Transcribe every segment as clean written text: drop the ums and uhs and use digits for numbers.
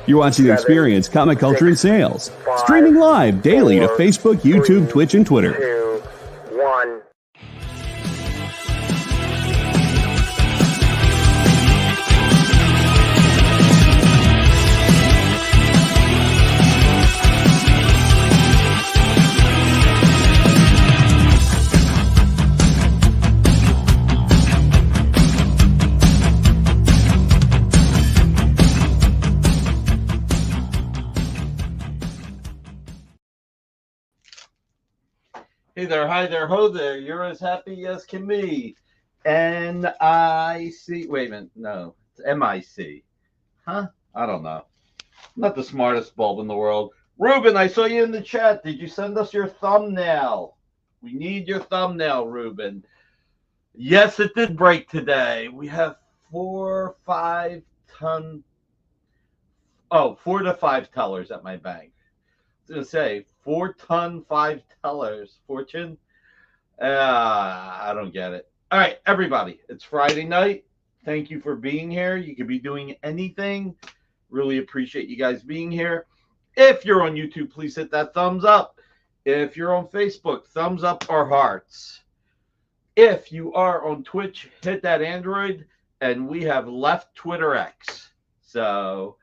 You're watching Experience Comic Culture and Sales. Streaming live daily to Facebook, YouTube, Twitch, and Twitter. 2, 1. Hey there, hi there, ho there. You're as happy as can be. N-I-C. Wait a minute. No, it's M-I-C. Huh? I don't know. I'm not the smartest bulb in the world. Ruben, I saw you in the chat. Did you send us your thumbnail? We need your thumbnail, Ruben. Yes, it did break today. We have 4 to 5 tellers at my bank. I was going to say 4-ton, 5 tellers. Fortune? I don't get it. All right, everybody. It's Friday night. Thank you for being here. You could be doing anything. Really appreciate you guys being here. If you're on YouTube, please hit that thumbs up. If you're on Facebook, thumbs up or hearts. If you are on Twitch, hit that Android. And we have left Twitter X. So...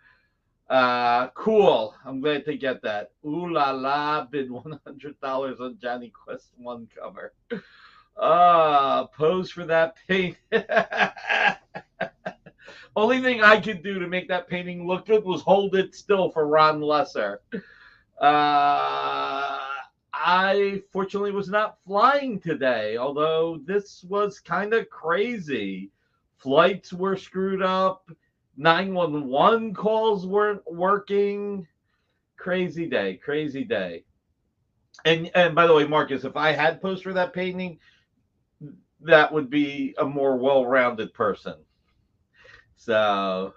cool. I'm glad to get that. Ooh la la, bid $100 on Johnny Quest 1 cover. Pose for that paint. Only thing I could do to make that painting look good was hold it still for Ron Lesser. I fortunately was not flying today, although this was kind of crazy. Flights were screwed up. 911 calls weren't working. Crazy day. And by the way, Marcus, if I had posed for that painting, that would be a more well-rounded person. So,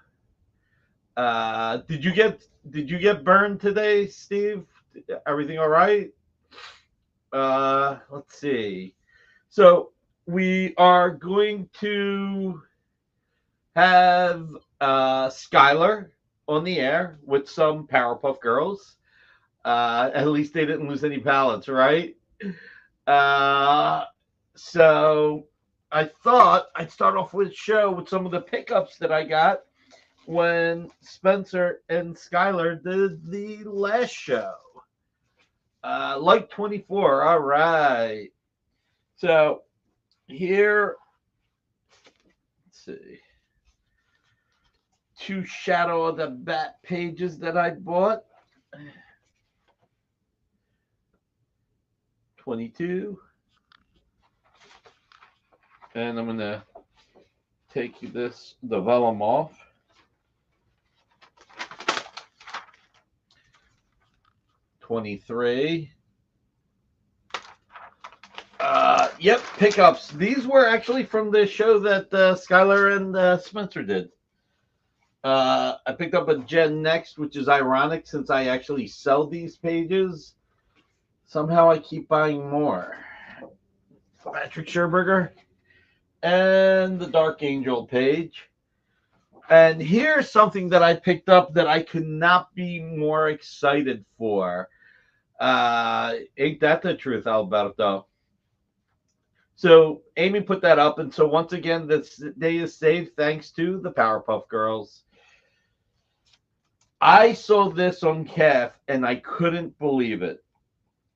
did you get burned today, Steve? Everything all right? Let's see. So we are going to have Skylar on the air with some Powerpuff Girls. At least they didn't lose any pallets, right? So I thought I'd start off with the show with some of the pickups that I got when Spencer and Skylar did the last show. Like 24, all right. So here, let's see. 2 Shadow of the Bat pages that I bought. 22. And I'm going to take the vellum off. 23. Yep, pickups. These were actually from the show that Skylar and Spencer did. I picked up a Gen Next, which is ironic since I actually sell these pages. Somehow I keep buying more. Patrick Scherberger and the Dark Angel page. And here's something that I picked up that I could not be more excited for. Ain't that the truth, Alberto? So Amy put that up, and so once again, this day is saved thanks to the Powerpuff Girls. I saw this on CAF, and I couldn't believe it.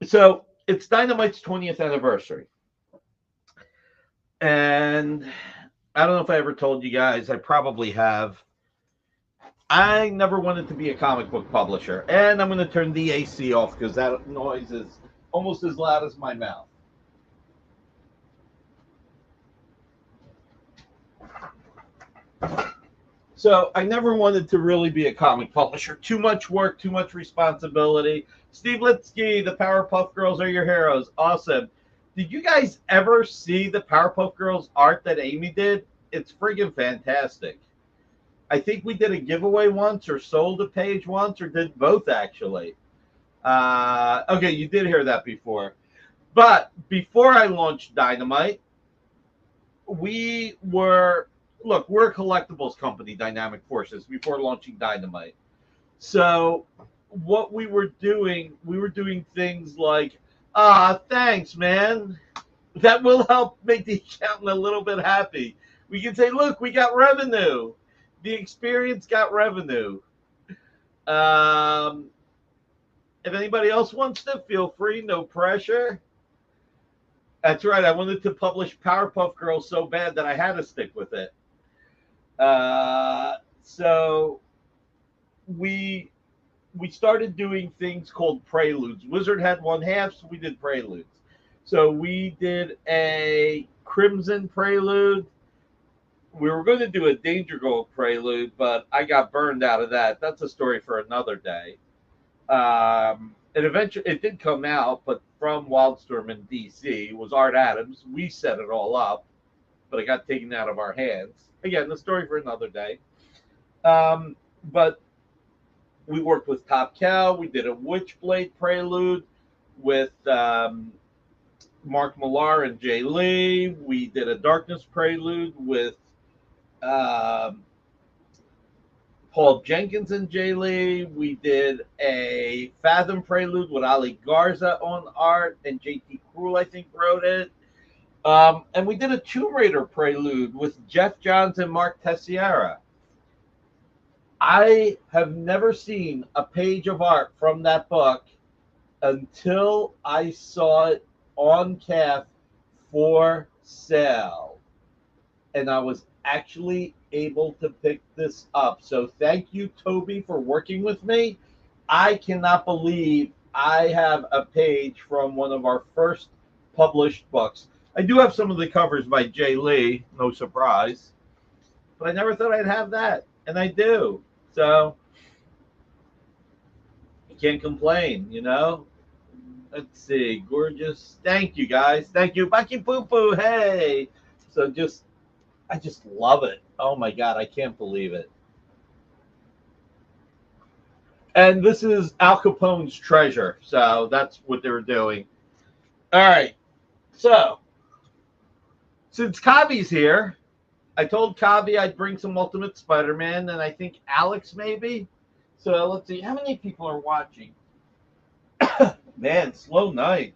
So it's Dynamite's 20th anniversary. And I don't know if I ever told you guys, I probably have. I never wanted to be a comic book publisher. And I'm going to turn the AC off because that noise is almost as loud as my mouth. So I never wanted to really be a comic publisher. Too much work, too much responsibility. Steve Litsky, the Powerpuff Girls are your heroes. Awesome. Did you guys ever see the Powerpuff Girls art that Amy did? It's friggin' fantastic. I think we did a giveaway once or sold a page once or did both actually. Okay, you did hear that before. But before I launched Dynamite, we're a collectibles company, Dynamic Forces, before launching Dynamite. So what we were doing things like, thanks, man. That will help make the accountant a little bit happy. We can say, look, we got revenue. The experience got revenue. Um, if anybody else wants to, feel free, no pressure. That's right. I wanted to publish Powerpuff Girls so bad that I had to stick with it. So we started doing things called preludes. Wizard had one half, so we did preludes. So we did a Crimson prelude. We were going to do a Danger Gold prelude, but I got burned out of that. That's a story for another day. And eventually, it did come out, but from Wildstorm in DC was Art Adams. We set it all up, but it got taken out of our hands. Again, the story for another day. But we worked with Top Cow. We did a Witchblade prelude with Mark Millar and Jay Lee. We did a Darkness prelude with Paul Jenkins and Jay Lee. We did a Fathom prelude with Ali Garza on art, and JT Krul, I think, wrote it. And we did a Tomb Raider prelude with Jeff Johns and Mark Teixeira. I have never seen a page of art from that book until I saw it on calf for sale. And I was actually able to pick this up. So thank you, Toby, for working with me. I cannot believe I have a page from one of our first published books. I do have some of the covers by Jay Lee, no surprise. But I never thought I'd have that. And I do. So you can't complain, you know? Let's see. Gorgeous. Thank you, guys. Thank you. Bucky Poo Poo. Hey. So I just love it. Oh my God, I can't believe it. And this is Al Capone's treasure. So that's what they were doing. All right. So since Kavi's here, I told Kavi I'd bring some Ultimate Spider-Man, and I think Alex maybe. So let's see. How many people are watching? Man, slow night.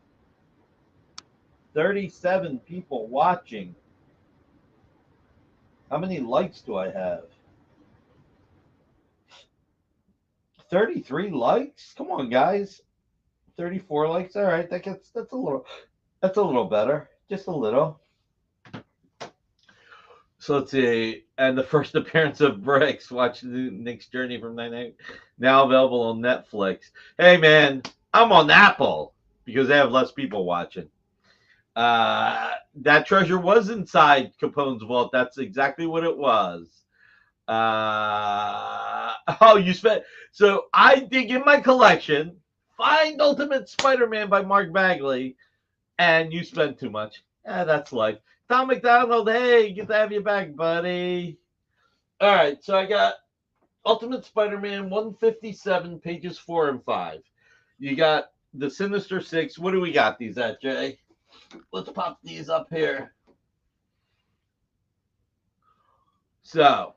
37 people watching. How many likes do I have? 33 likes? Come on, guys. 34 likes. All right, that's a little better. Just a little. So let's see. And the first appearance of Bricks. Watch the Nick's Journey from 99. Now available on Netflix. Hey man, I'm on Apple because they have less people watching. That treasure was inside Capone's vault. That's exactly what it was. You spent. So I dig in my collection, find Ultimate Spider-Man by Mark Bagley, and you spend too much. That's life. Tom McDonald, hey, good to have you back, buddy. All right, so I got Ultimate Spider-Man 157, pages 4 and 5. You got the Sinister Six. What do we got these at, Jay? Let's pop these up here. So,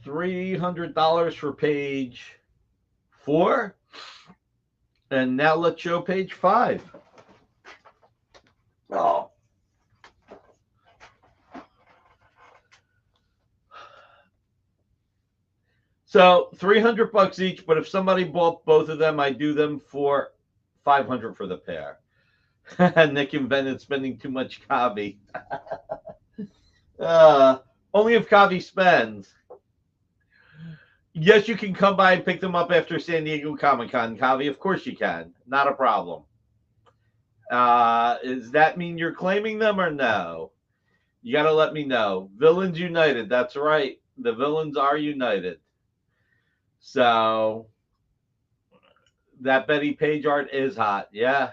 $300 for page 4. And now let's show page 5. Oh. So $300 each, but if somebody bought both of them, I do them for $500 for the pair. Nick invented spending too much Kavi. Only if Kavi spends. Yes, you can come by and pick them up after San Diego Comic-Con, Kavi. Of course you can. Not a problem. Does that mean you're claiming them or no? You got to let me know. Villains United. That's right. The villains are united. So that Betty Page art is hot. Yeah.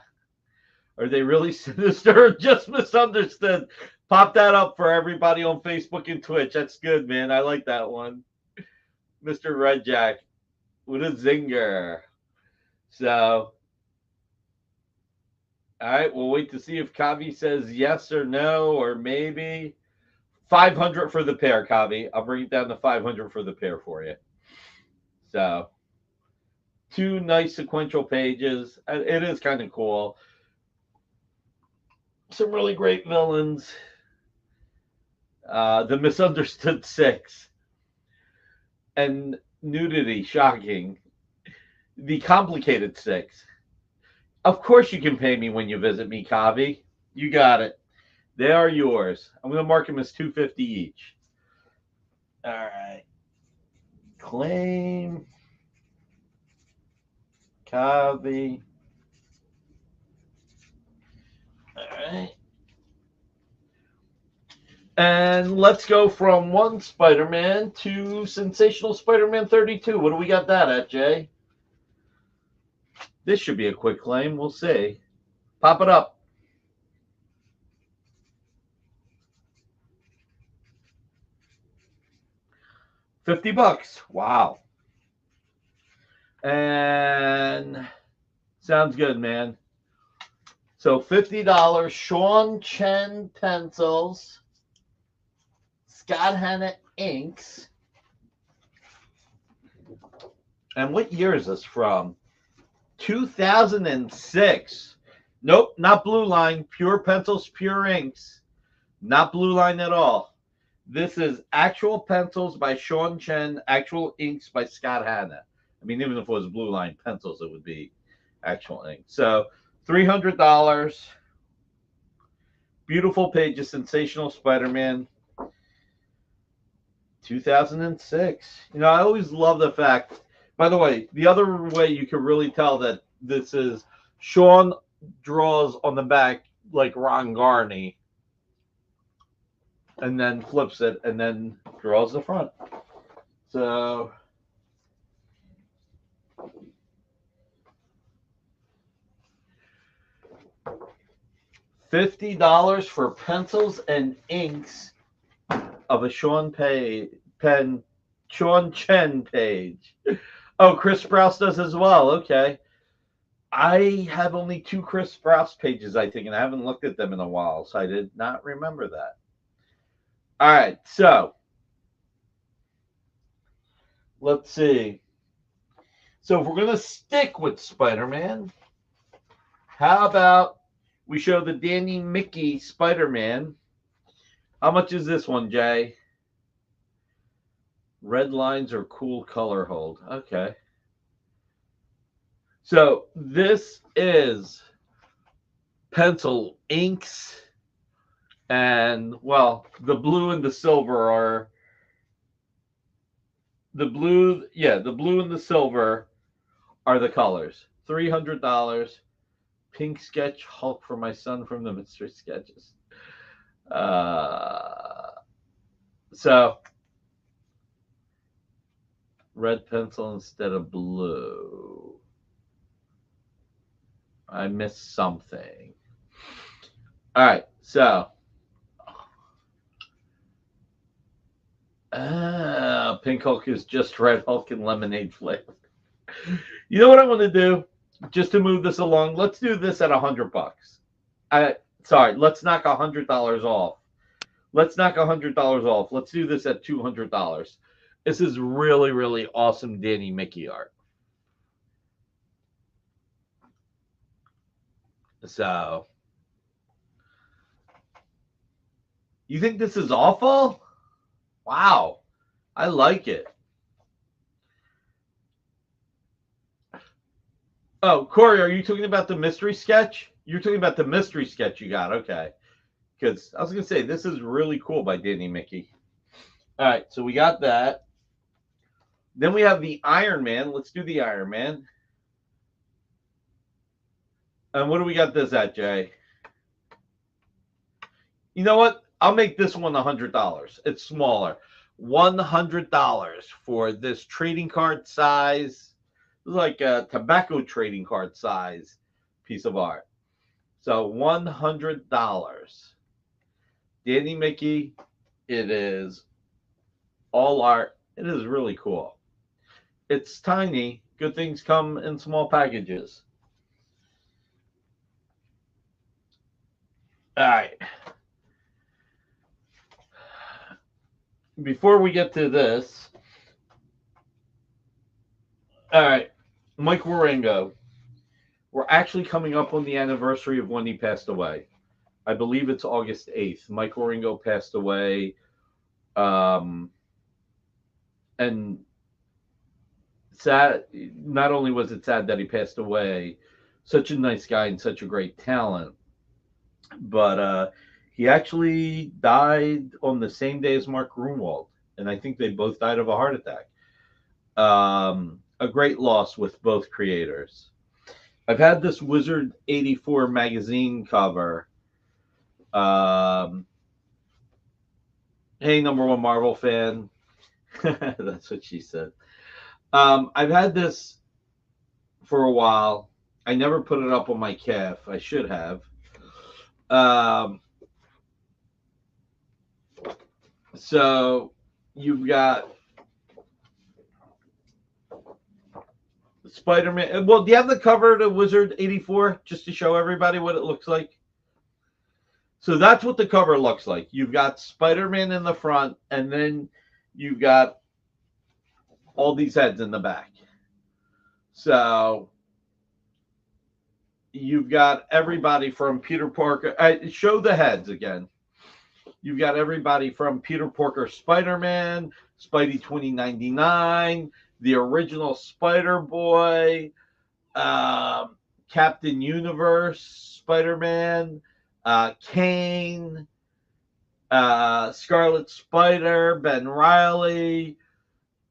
Are they really sinister or just misunderstood? Pop that up for everybody on Facebook and Twitch. That's good, man. I like that one. Mr. Red Jack with a zinger. So, all right, we'll wait to see if Kavi says yes or no or maybe. $500 for the pair, Kavi. I'll bring it down to $500 for the pair for you. So, 2 nice sequential pages. It is kind of cool. Some really great villains. The Misunderstood Six. And Nudity, shocking. The Complicated Six. Of course you can pay me when you visit me, Kavi. You got it. They are yours. I'm going to mark them as $250 each. All right. Claim. Kavi. All right. And let's go from one Spider-Man to Sensational Spider-Man 32. What do we got that at, Jay? This should be a quick claim. We'll see. Pop it up. $50. Wow. And sounds good, man. So $50. Sean Chen pencils. Scott Hanna inks. And what year is this from? 2006. Nope, not Blue Line. Pure pencils, pure inks. Not Blue Line at all. This is actual pencils by Sean Chen, actual inks by Scott Hanna. I mean, even if it was Blue Line pencils, it would be actual ink. So $300. Beautiful pages, Sensational Spider-Man. 2006. You know, I always love the fact, by the way, the other way you can really tell that this is Sean draws on the back like Ron Garney and then flips it and then draws the front. So $50 for pencils and inks of a Sean Chen page. Oh, Chris Sprouse does as well. Okay. I have only 2 Chris Sprouse pages, I think, and I haven't looked at them in a while, so I did not remember that. All right, so let's see. So if we're going to stick with Spider-Man, how about we show the Danny Mickey Spider-Man? How much is this one, Jay? Red lines or cool color hold. Okay. So this is pencil inks. And, well, the blue and the silver are the blue and the silver are the colors. $300. Pink sketch Hulk for my son from the Mystery Sketches. So red pencil instead of blue. I missed something. All right, so Pink Hulk is just Red Hulk and lemonade flavor. You know what I'm going to do? Just to move this along, let's do this at $100. Sorry, let's knock $100 off. Let's knock $100 off. Let's do this at $200. This is really, really awesome Danny Mickey art. So, you think this is awful? Wow, I like it. Oh, Corey, are you talking about the mystery sketch? You're talking about the mystery sketch you got. Okay. Because I was going to say, this is really cool by Danny Mickey. All right, so we got that. Then we have the Iron Man. Let's do the Iron Man. And what do we got this at, Jay? You know what? I'll make this one $100. It's smaller. $100 for this trading card size. This is like a tobacco trading card size piece of art. So $100. Danny Mickey. It is all art. It is really cool. It's tiny. Good things come in small packages. All right. before we get to this, all right, Mike Waringo. We're actually coming up on the anniversary of when he passed away. I believe it's August 8th. Mike Waringo passed away. And sad, not only was it sad that he passed away, such a nice guy and such a great talent, but he actually died on the same day as Mark Grunwald. And I think they both died of a heart attack. A great loss with both creators. I've had this Wizard 84 magazine cover. Hey, number one Marvel fan. That's what she said. I've had this for a while. I never put it up on my calf. I should have. So you've got Spider-Man. Well, do you have the cover to Wizard 84 just to show everybody what it looks like? So that's what the cover looks like. You've got Spider-Man in the front, and then you've got all these heads in the back. So you've got everybody from Peter Parker. Show the heads again. You've got everybody from Peter Parker, Spider-Man, Spidey 2099, the original Spider-Boy, Captain Universe, Spider-Man, Kane, Scarlet Spider, Ben Reilly.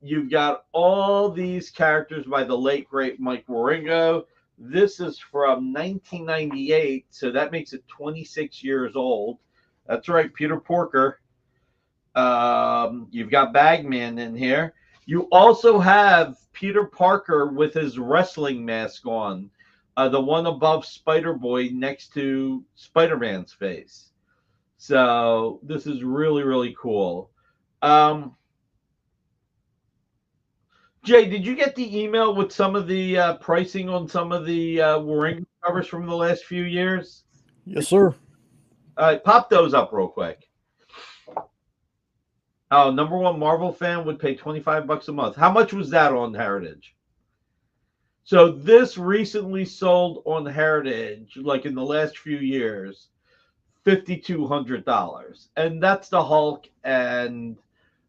You've got all these characters by the late, great Mike Waringo. This is from 1998, so that makes it 26 years old. That's right, Peter Porker. You've got Bagman in here. You also have Peter Parker with his wrestling mask on, the one above Spider-Boy next to Spider-Man's face. So this is really, really cool. Jay, did you get the email with some of the pricing on some of the Waringo covers from the last few years? Yes, sir. Pop those up real quick. Oh, number one Marvel fan would pay $25 a month. How much was that on Heritage? So this recently sold on Heritage, like in the last few years, $5,200. And that's the Hulk and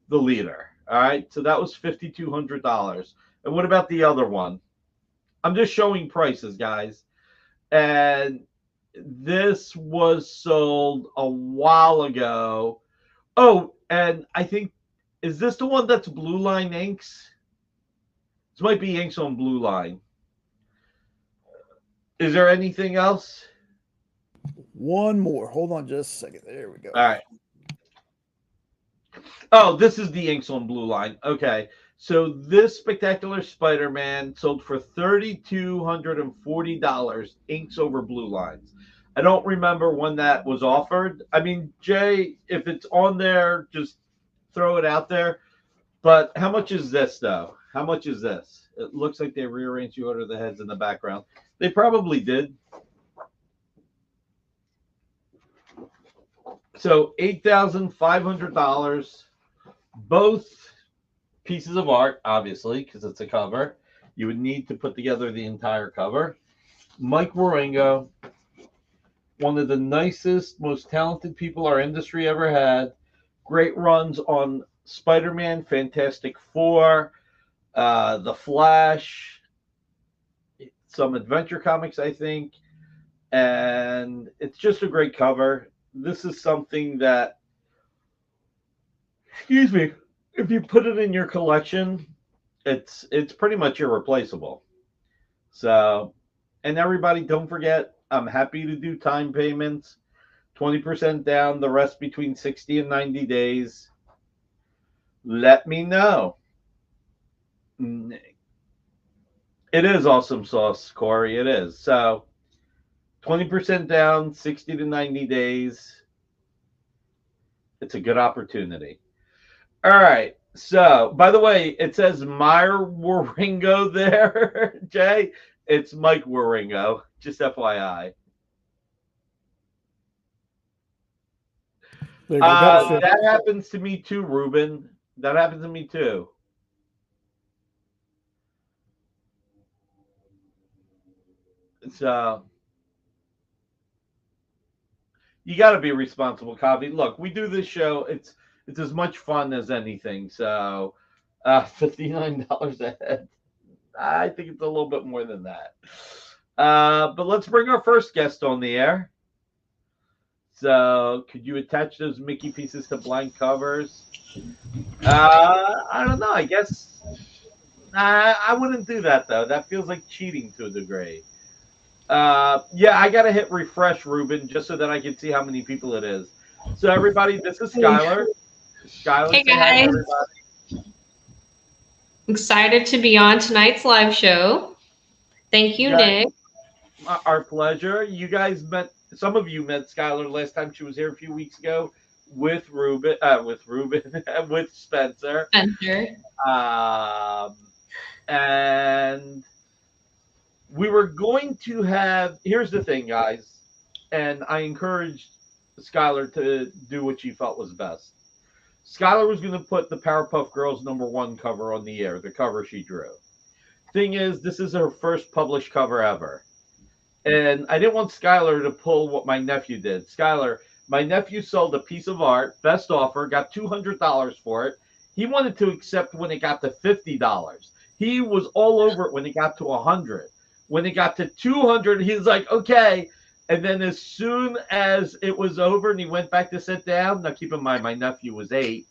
the Leader. All right. So that was $5,200. And what about the other one? I'm just showing prices, guys. And this was sold a while ago. Oh, and I think, is this the one that's Blue Line inks? This might be inks on Blue Line. Is there anything else? One more. Hold on just a second. There we go. All right. Oh, this is the inks on Blue Line. Okay. So this Spectacular Spider-Man sold for $3,240, inks over Blue Lines. I don't remember when that was offered. I mean, Jay, if it's on there, just throw it out there. But how much is this, though? How much is this? It looks like they rearranged the order of the heads in the background. They probably did. So $8,500. Both pieces of art, obviously, because it's a cover. You would need to put together the entire cover. Mike Waringo, one of the nicest, most talented people our industry ever had. Great runs on Spider-Man, Fantastic Four, The Flash, some adventure comics, I think. And it's just a great cover. This is something that, excuse me, if you put it in your collection, it's pretty much irreplaceable. So, and everybody, don't forget, I'm happy to do time payments, 20% down, the rest between 60 and 90 days. Let me know. It is awesome sauce, Corey. It is. So 20% down, 60 to 90 days. It's a good opportunity. All right. So, by the way, it says Meyer Waringo there, Jay. It's Mike Waringo, just FYI. There you go. Got it, Chef. That happens to me too, Ruben. That happens to me too. So you got to be responsible, Kavi. Look, we do this show. It's as much fun as anything. So $59 a head. I think it's a little bit more than that. But let's bring our first guest on the air. So, could you attach those Mickey pieces to blank covers? I don't know. I guess I wouldn't do that, though. That feels like cheating to a degree. Yeah, I got to hit refresh, Ruben, just so that I can see how many people it is. So, everybody, this is Skylar. Skylar, hey, say hi to guys. everybody. Excited to be on tonight's live show. Thank you, Nick. Our pleasure. You guys met, some of you met Skylar last time she was here a few weeks ago with Ruben, with Spencer. And we were going to have, here's the thing, guys, and I encouraged Skylar to do what she felt was best. Skylar was going to put the Powerpuff Girls #1 cover on the air, the cover she drew. Thing is, this is her first published cover ever. And I didn't want Skylar to pull what my nephew did. Skylar, my nephew sold a piece of art, best offer, got $200 for it. He wanted to accept when it got to $50. He was all over it when it got to $100. When it got to $200, he's like, okay. And then as soon as it was over and he went back to sit down, now keep in mind, my nephew was 8.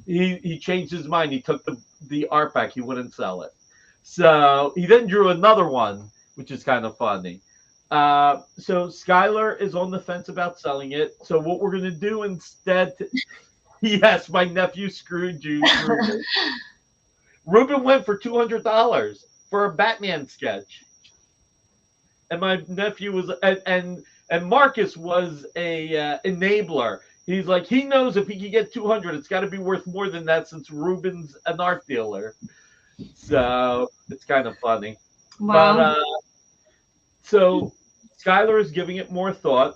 He changed his mind. He took the art back. He wouldn't sell it. So he then drew another one, which is kind of funny. So Skylar is on the fence about selling it. So what we're going to do instead, yes, my nephew screwed you. Ruben went for $200 for a Batman sketch. And my nephew was, and Marcus was a enabler. He's like, he knows if he can get 200, it's got to be worth more than that since Ruben's an art dealer. So it's kind of funny. Wow. But, so Skylar is giving it more thought.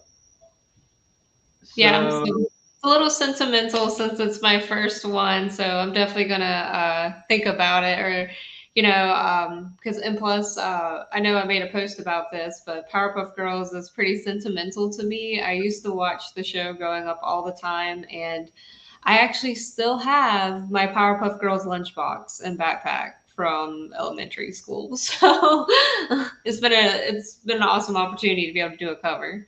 Yeah, so it's a little sentimental since it's my first one, so I'm definitely gonna think about it, or because and plus I know I made a post about this, but Powerpuff Girls is pretty sentimental to me. I used to watch the show growing up all the time, and I actually still have my Powerpuff Girls lunchbox and backpack from elementary school. So it's been an awesome opportunity to be able to do a cover.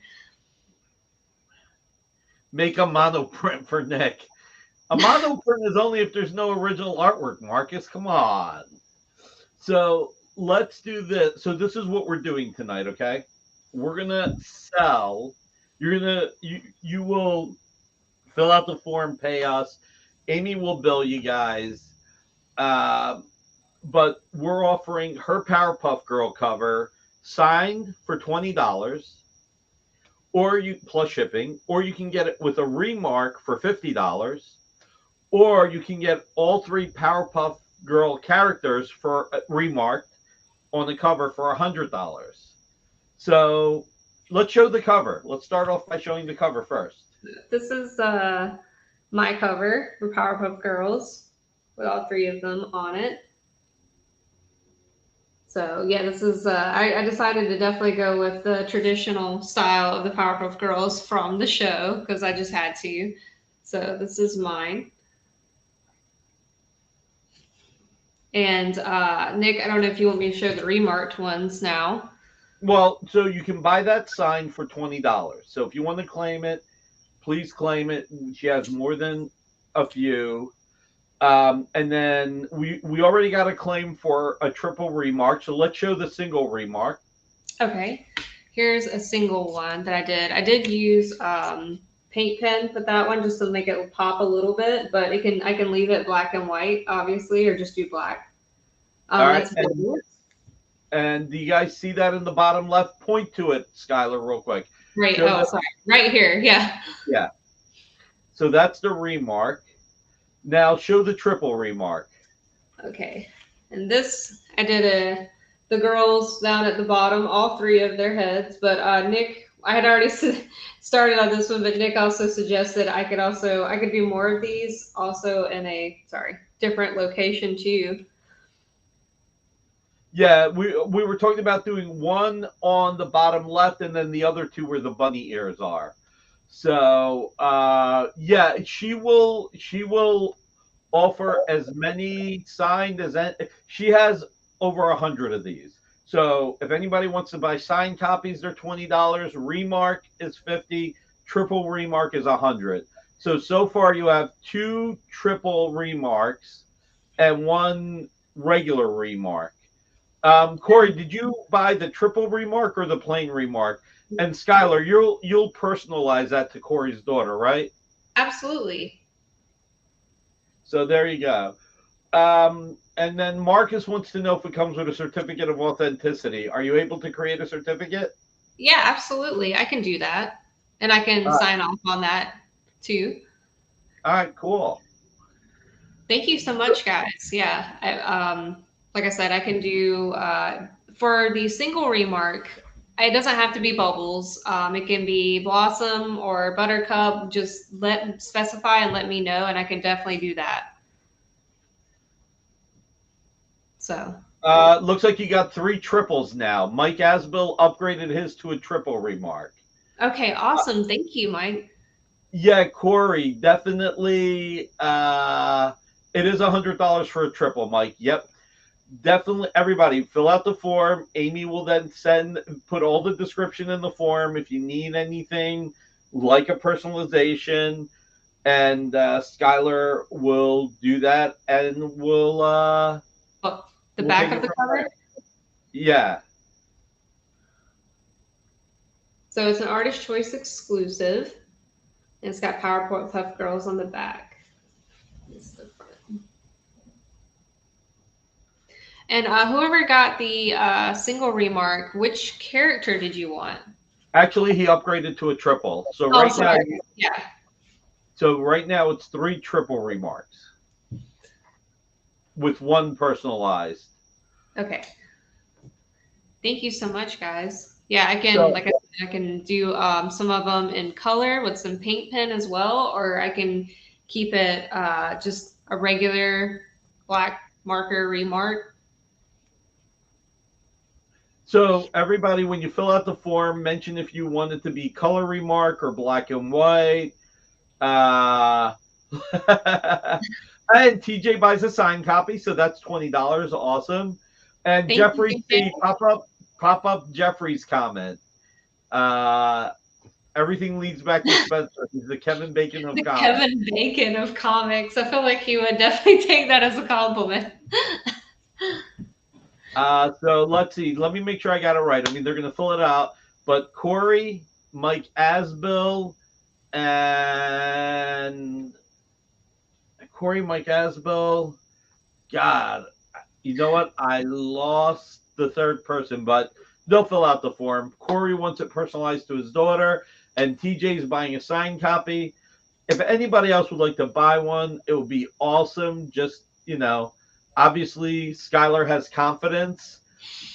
Make a monoprint for Nick. A monoprint is only if there's no original artwork, Marcus. Come on. So let's do this. So this is what we're doing tonight, okay? We're gonna sell. You will fill out the form, pay us. Amy will bill you guys. But we're offering her Powerpuff Girl cover signed for $20, or you plus shipping, or you can get it with a remark for $50, or you can get all 3 Powerpuff Girl characters for remarked on the cover for $100. So let's show the cover. Let's start off by showing the cover first. This is my cover for Powerpuff Girls with all 3 of them on it. So yeah, this is I decided to definitely go with the traditional style of the Powerpuff Girls from the show because I just had to. So this is mine. And Nick, I don't know if you want me to show the remarked ones now. Well, so you can buy that sign for $20. So if you want to claim it, please claim it. She has more than a few. And then we already got a claim for a triple remark. So let's show the single remark. Okay. Here's a single one that I did. I did use paint pen with that one just to make it pop a little bit, but I can leave it black and white, obviously, or just do black. All right. And do you guys see that in the bottom left? Point to it, Skylar, real quick. Right. Sorry. Right here. Yeah. Yeah. So that's the remark. Now show the triple remark. Okay. And this, I did the girls down at the bottom, all 3 of their heads, but Nick I had already started on this one, but Nick also suggested I could do more of these also in a different location too. Yeah, we were talking about doing one on the bottom left and then the other two where the bunny ears are. So yeah, she will offer as many signed as she has over 100 of these. So if anybody wants to buy signed copies, they're $20. Remark is 50. Triple remark is 100. So far you have 2 triple remarks and 1 regular remark. Corey, did you buy the triple remark or the plain remark? And Skylar, you'll personalize that to Corey's daughter, right? Absolutely. So there you go. And then Marcus wants to know if it comes with a certificate of authenticity. Are you able to create a certificate? Yeah, absolutely. I can do that. And I can sign off on that too. All right, cool. Thank you so much, guys. Yeah. Like I said, I can do for the single remark, it doesn't have to be bubbles. It can be blossom or buttercup. Just specify and let me know, and I can definitely do that. So Looks like you got 3 triples now. Mike Asbill upgraded his to a triple remark. okay, awesome. Thank you, Mike. Yeah, Corey, definitely. It is $100 for a triple, Mike. Yep. Definitely, everybody fill out the form. Amy will then put all the description in the form. If you need anything like a personalization, and Skylar will do that, and we'll The back of the cover. Yeah. So it's an Artist Choice exclusive. And it's got Powerpuff Girls on the back. This is the front. And whoever got the single remark, which character did you want? Actually, he upgraded to a triple. So right now, yeah. So right now it's 3 triple remarks with 1 personalized. Okay. Thank you so much, guys. Yeah, I can, like I said, I can do some of them in color with some paint pen as well, or I can keep it just a regular black marker remark. So everybody, when you fill out the form, mention if you want it to be color remark or black and white. And TJ buys a signed copy, so that's $20. Awesome. And Thank Jeffrey you, pop up Jeffrey's comment. Everything leads back to Spencer. He's the Kevin Bacon of comics. Kevin Bacon of comics. I feel like he would definitely take that as a compliment. So let's see. Let me make sure I got it right. I mean, they're going to fill it out. But Corey, Mike Asbill, and God, you know what? I lost the third person, but they'll fill out the form. Corey wants it personalized to his daughter, and TJ's buying a signed copy. If anybody else would like to buy one, it would be awesome. Just, obviously Skylar has confidence,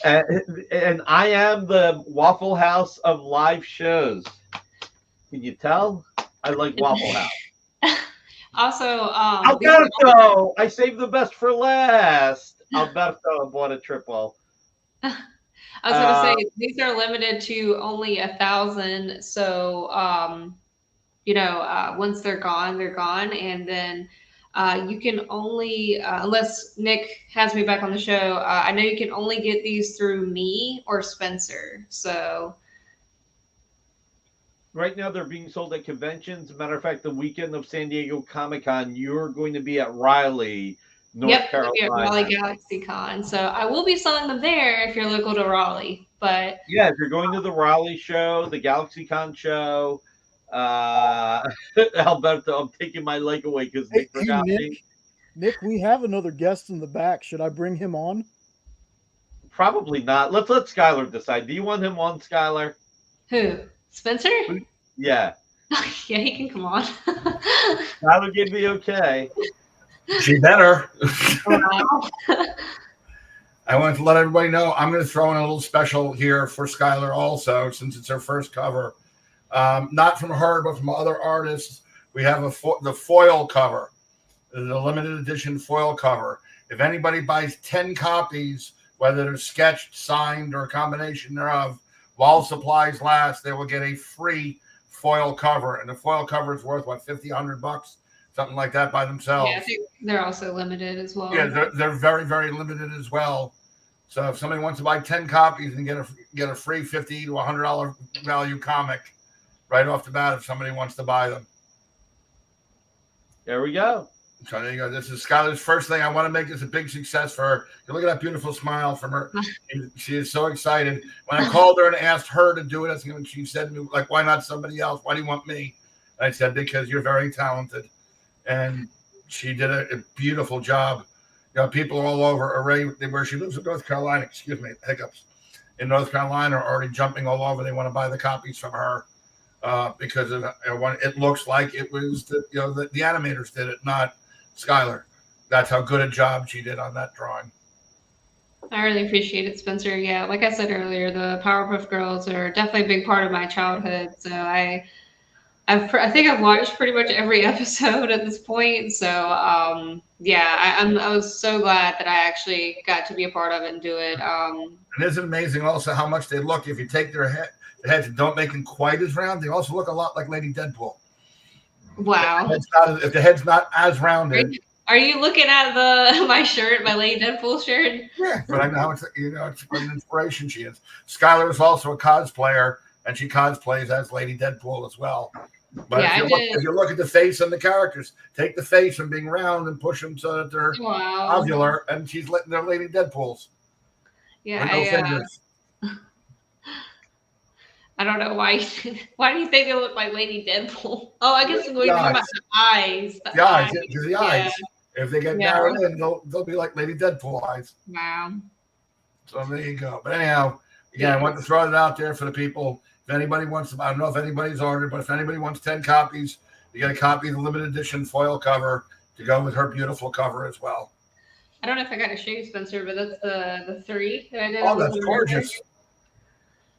and I am the Waffle House of live shows. Can you tell? I like Waffle House. Also, Alberto, I saved the best for last. Alberto bought a triple. I was going to say these are limited to only 1,000. So, once they're gone, and then you can only, unless Nick has me back on the show, I know you can only get these through me or Spencer. So. Right now, they're being sold at conventions. Matter of fact, the weekend of San Diego Comic-Con, you're going to be at Raleigh, North Carolina. Yep, at Raleigh Galaxy Con. So I will be selling them there if you're local to Raleigh. But yeah, if you're going to the Raleigh show, the Galaxy Con show, Alberto, I'm taking my leg away because Nick forgot me. Nick, we have another guest in the back. Should I bring him on? Probably not. Let's let Skylar decide. Do you want him on, Skylar? Who? Spencer? Yeah. Yeah, he can come on. That'll give me okay. She better. I wanted to let everybody know I'm going to throw in a little special here for Skylar also, since it's her first cover. Not from her, but from other artists. We have the foil cover, the limited edition foil cover. If anybody buys 10 copies, whether they're sketched, signed, or a combination thereof, while supplies last, they will get a free foil cover. And the foil cover is worth, what, $50, $100? Something like that by themselves. Yeah, I think they're also limited as well. Yeah, they're very, very limited as well. So if somebody wants to buy 10 copies and get a free $50 to $100 value comic right off the bat, if somebody wants to buy them. There we go. So there you go. This is Skylar's first thing. I want to make this a big success for her. You look at that beautiful smile from her. She is so excited. When I called her and asked her to do it, she said to me, like, why not somebody else? Why do you want me? I said, because you're very talented. And she did a beautiful job. You know, people all over Array, where she lives in North Carolina, hiccups, in North Carolina are already jumping all over. They want to buy the copies from her because it looks like it was the animators did it, not Skylar. That's how good a job she did on that drawing. I really appreciate it, Spencer. Yeah, like I said earlier, the Powerpuff Girls are definitely a big part of my childhood. So I think I've watched pretty much every episode at this point. So I was so glad that I actually got to be a part of it and do it. And isn't it amazing also how much they look? If you take their heads and don't make them quite as round, they also look a lot like Lady Deadpool. Wow. If the head's not as rounded. Are you looking at my shirt, my Lady Deadpool shirt? Yeah, but I know how it's what an inspiration she is. Skylar is also a cosplayer, and she cosplays as Lady Deadpool as well. But yeah, if you look at the face and the characters, take the face from being round and push them so that they're ovular, and they're Lady Deadpools. Yeah, I don't know why. Why do you think they look like Lady Deadpool? Oh, I guess we're talking about the eyes. The eyes. If they get narrowed in, they'll be like Lady Deadpool eyes. Wow. So there you go. But anyhow, again, I want to throw it out there for the people. If anybody wants them, I don't know if anybody's ordered, but if anybody wants 10 copies, you get a copy of the limited edition foil cover to go with her beautiful cover as well. I don't know if I got to show you, Spencer, but that's the 3 that I did. Oh, that's gorgeous.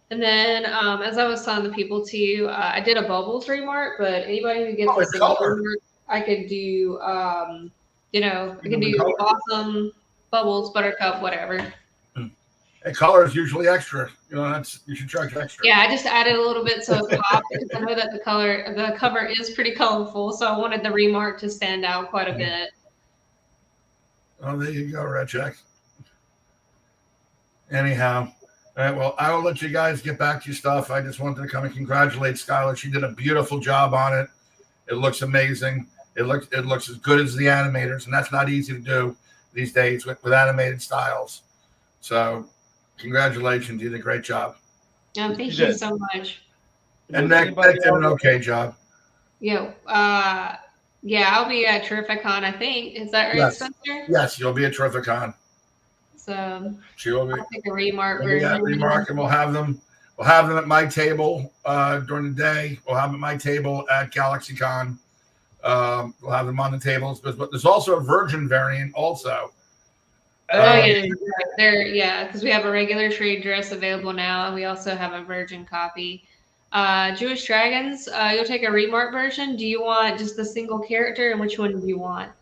And then, as I was telling the people too, I did a Bubbles remark, but anybody who gets this remark, I could do, I can do Awesome, Bubbles, Buttercup, whatever. And color is usually extra. You should charge extra. Yeah, I just added a little bit so it popped because I know that the cover is pretty colorful, so I wanted the remark to stand out quite a bit. Oh, there you go, Red Jack. Anyhow. All right, well, I will let you guys get back to your stuff. I just wanted to come and congratulate Skylar. She did a beautiful job on it. It looks amazing. It looks as good as the animators, and that's not easy to do these days with animated styles. So, congratulations. You did a great job. Thank you so much. And Nick did an okay job. Yeah, I'll be at Terrificon, I think. Is that right, Spencer? Yes, you'll be at Terrificon. So she will be. I'll take a remark version. And we'll have them at my table during the day. We'll have them at my table at GalaxyCon. We'll have them on the tables, but there's also a virgin variant also. Because we have a regular trade dress available now, and we also have a virgin copy. Jewish Dragons, you'll take a remark version. Do you want just the single character, and which one do you want?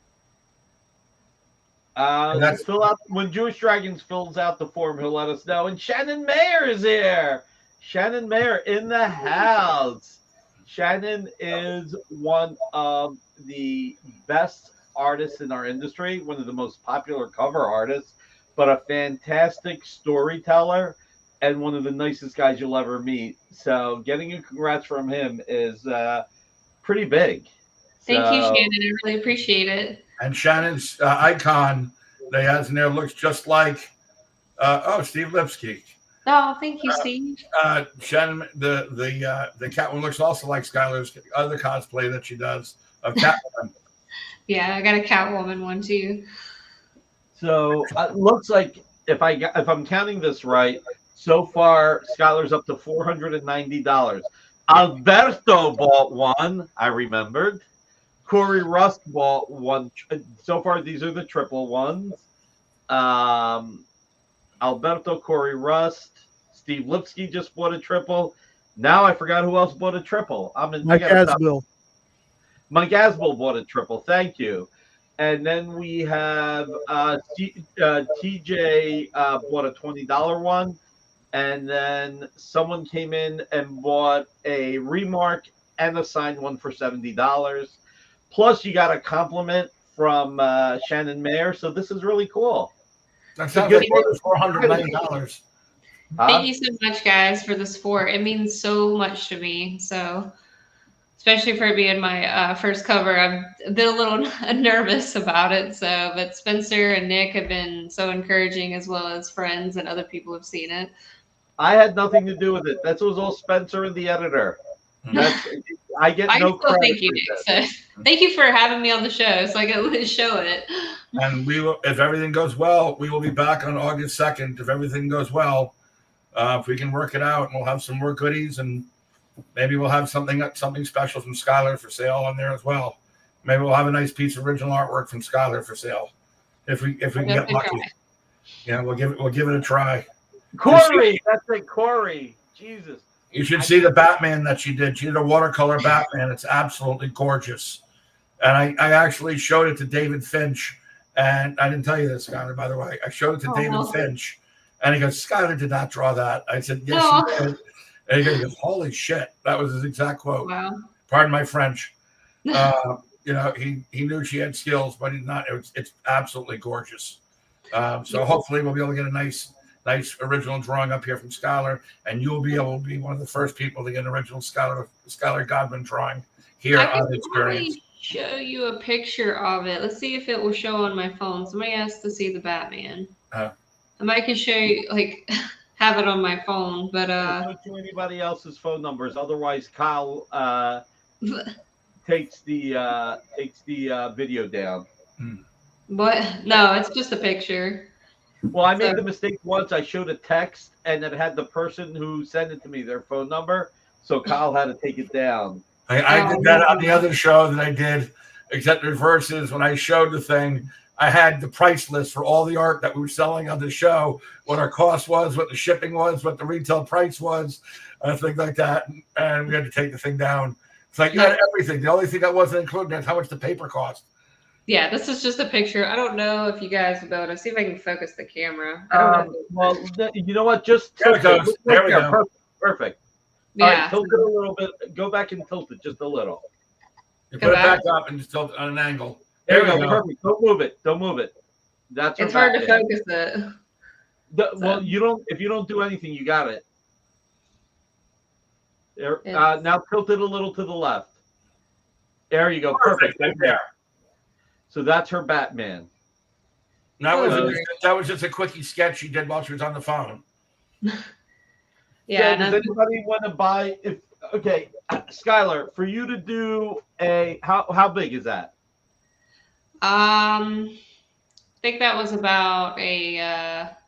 When Jewish Dragons fills out the form, he'll let us know. And Shannon Mayer is here. Shannon Mayer in the house. Shannon is one of the best artists in our industry, one of the most popular cover artists, but a fantastic storyteller and one of the nicest guys you'll ever meet. So getting a congrats from him is pretty big. Thank you, Shannon. I really appreciate it. And Shannon's icon that he has in there looks just like Steve Lipsky. Oh, thank you, Steve. Shannon, the Catwoman looks also like Skylar's other cosplay that she does of Catwoman. Yeah, I got a Catwoman one too. So it looks like if I'm counting this right, so far Skylar's up to $490. Alberto bought one. I remembered. Corey Rust bought one. So far, these are the triple ones. Alberto Corey Rust, Steve Lipsky just bought a triple. Now I forgot who else bought a triple. I Mike gotta stop. Asbill. Mike Asbill bought a triple. Thank you. And then we have TJ bought a $20 one. And then someone came in and bought a remark and a signed one for $70. Plus, you got a compliment from Shannon Mayer. So this is really cool. That sounds like more than $490. Thank you so much, guys, for the support. It means so much to me. So, especially for being my first cover, I've been a little nervous about it. So, but Spencer and Nick have been so encouraging, as well as friends and other people have seen it. I had nothing to do with it. That was all Spencer and the editor. I get no credit. Thank you, Nick. So, thank you for having me on the show, so I can at least show it. And we will, if everything goes well, we will be back on August 2nd. If everything goes well, if we can work it out, and we'll have some more goodies, and maybe we'll have something special from Skylar for sale on there as well. Maybe we'll have a nice piece of original artwork from Skylar for sale if we can get lucky. Yeah, we'll give it a try. Corey, that's it, Corey. Jesus. You should see the Batman that she did. She did a watercolor Batman. It's absolutely gorgeous. And I actually showed it to David Finch. And I didn't tell you this, Skylar, by the way. I showed it to David Finch. And he goes, Skylar did not draw that. I said, yes, she did. And he goes, holy shit. That was his exact quote. Wow. Pardon my French. You know, he knew she had skills, but he did not. It's absolutely gorgeous. So hopefully we'll be able to get a nice original drawing up here from Skylar, and you'll be able to be one of the first people to get an original Skylar Godwin drawing here on the Experience. Show you a picture of it. Let's see if it will show on my phone. Somebody asked to see the Batman. I might can show you, like, have it on my phone, but don't do anybody else's phone numbers. Otherwise, Kyle takes the video down. But no, it's just a picture. Well, I made the mistake once. I showed a text, and it had the person who sent it to me, their phone number. So Kyle had to take it down. I did that on the other show that I did, except the reverse is when I showed the thing, I had the price list for all the art that we were selling on the show, what our cost was, what the shipping was, what the retail price was, things like that. And we had to take the thing down. It's like you had everything. The only thing that wasn't included is how much the paper cost. Yeah, this is just a picture. I don't know if you guys will be able to see if I can focus the camera. I don't know. Well, you know what? Just there it goes. There we go. Perfect. Yeah. All right, tilt it a little bit. Go back and tilt it just a little. You put it back up and just tilt it on an angle. There we go. Perfect. Don't move it. Don't move it. That's it's hard to focus it. Well, you don't. If you don't do anything, you got it. There. Now tilt it a little to the left. There you go. Perfect. Right there. So that's her Batman. That was just a quickie sketch she did while she was on the phone. Yeah. Does anybody want to buy? Okay, Skylar, for you to do a how big is that? I think that was about a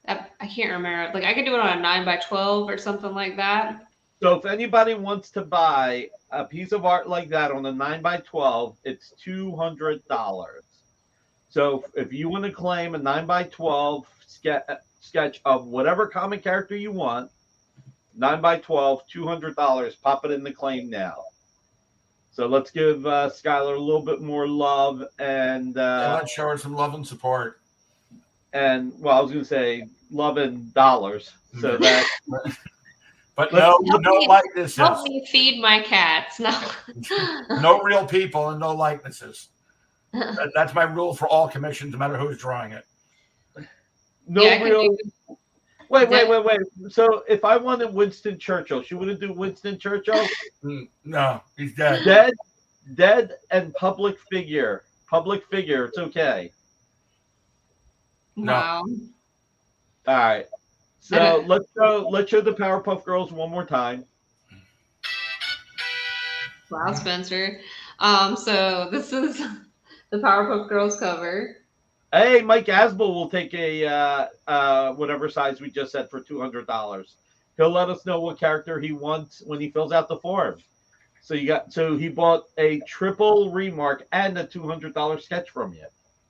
I can't remember. Like I could do it on a 9x12 or something like that. So if anybody wants to buy a piece of art like that on a 9x12, it's $200. So if you want to claim a 9x12 sketch of whatever comic character you want, 9x12, $200, pop it in the claim now. So let's give Skylar a little bit more love and let's show her some love and support. And well, I was going to say love and dollars. So that. But no likenesses. Help me feed my cats. No. No real people and no likenesses. That's my rule for all commissions, no matter who's drawing it. No real. Wait. So if I wanted Winston Churchill, she wouldn't do Winston Churchill? No, he's dead. Dead and public figure. Public figure, it's okay. Wow. No. All right. So let's show the Powerpuff Girls one more time. Wow, Spencer. So this is the Powerpuff Girls cover. Hey, Mike Asbill will take a whatever size we just said for $200. He'll let us know what character he wants when he fills out the form. So he bought a triple remark and a $200 sketch from you.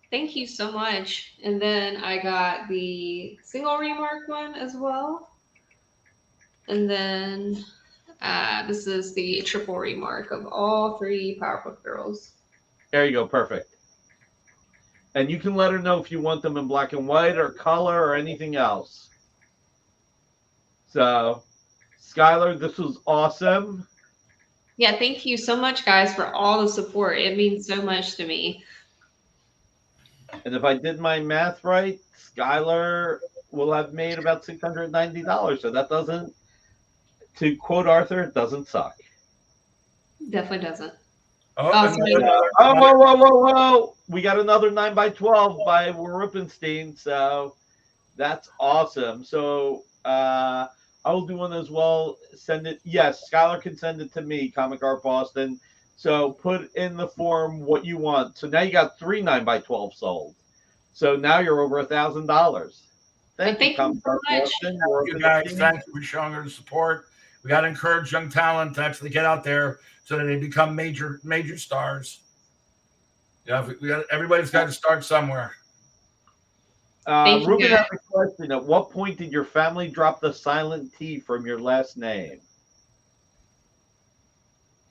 Thank you so much. And then I got the single remark one as well. And then this is the triple remark of all 3 Powerpuff Girls. There you go. Perfect. And you can let her know if you want them in black and white or color or anything else. So, Skylar, this was awesome. Yeah, thank you so much, guys, for all the support. It means so much to me. And if I did my math right, Skylar will have made about $690. So that doesn't, to quote Arthur, it doesn't suck. Definitely doesn't. Oh, whoa. We got another 9x12 by Ruppenstein. So that's awesome. So I will do one as well. Send it. Yes, Skylar can send it to me, Comic Art Boston. So put in the form what you want. So now you got 3 9x12 sold. So now you're over $1,000. Thank you, Comic Art Boston. You guys, thank you for showing her the support. We got to encourage young talent to actually get out there so that they become major stars. Yeah, everybody's got to start somewhere. Ruben has a question. At what point did your family drop the silent T from your last name?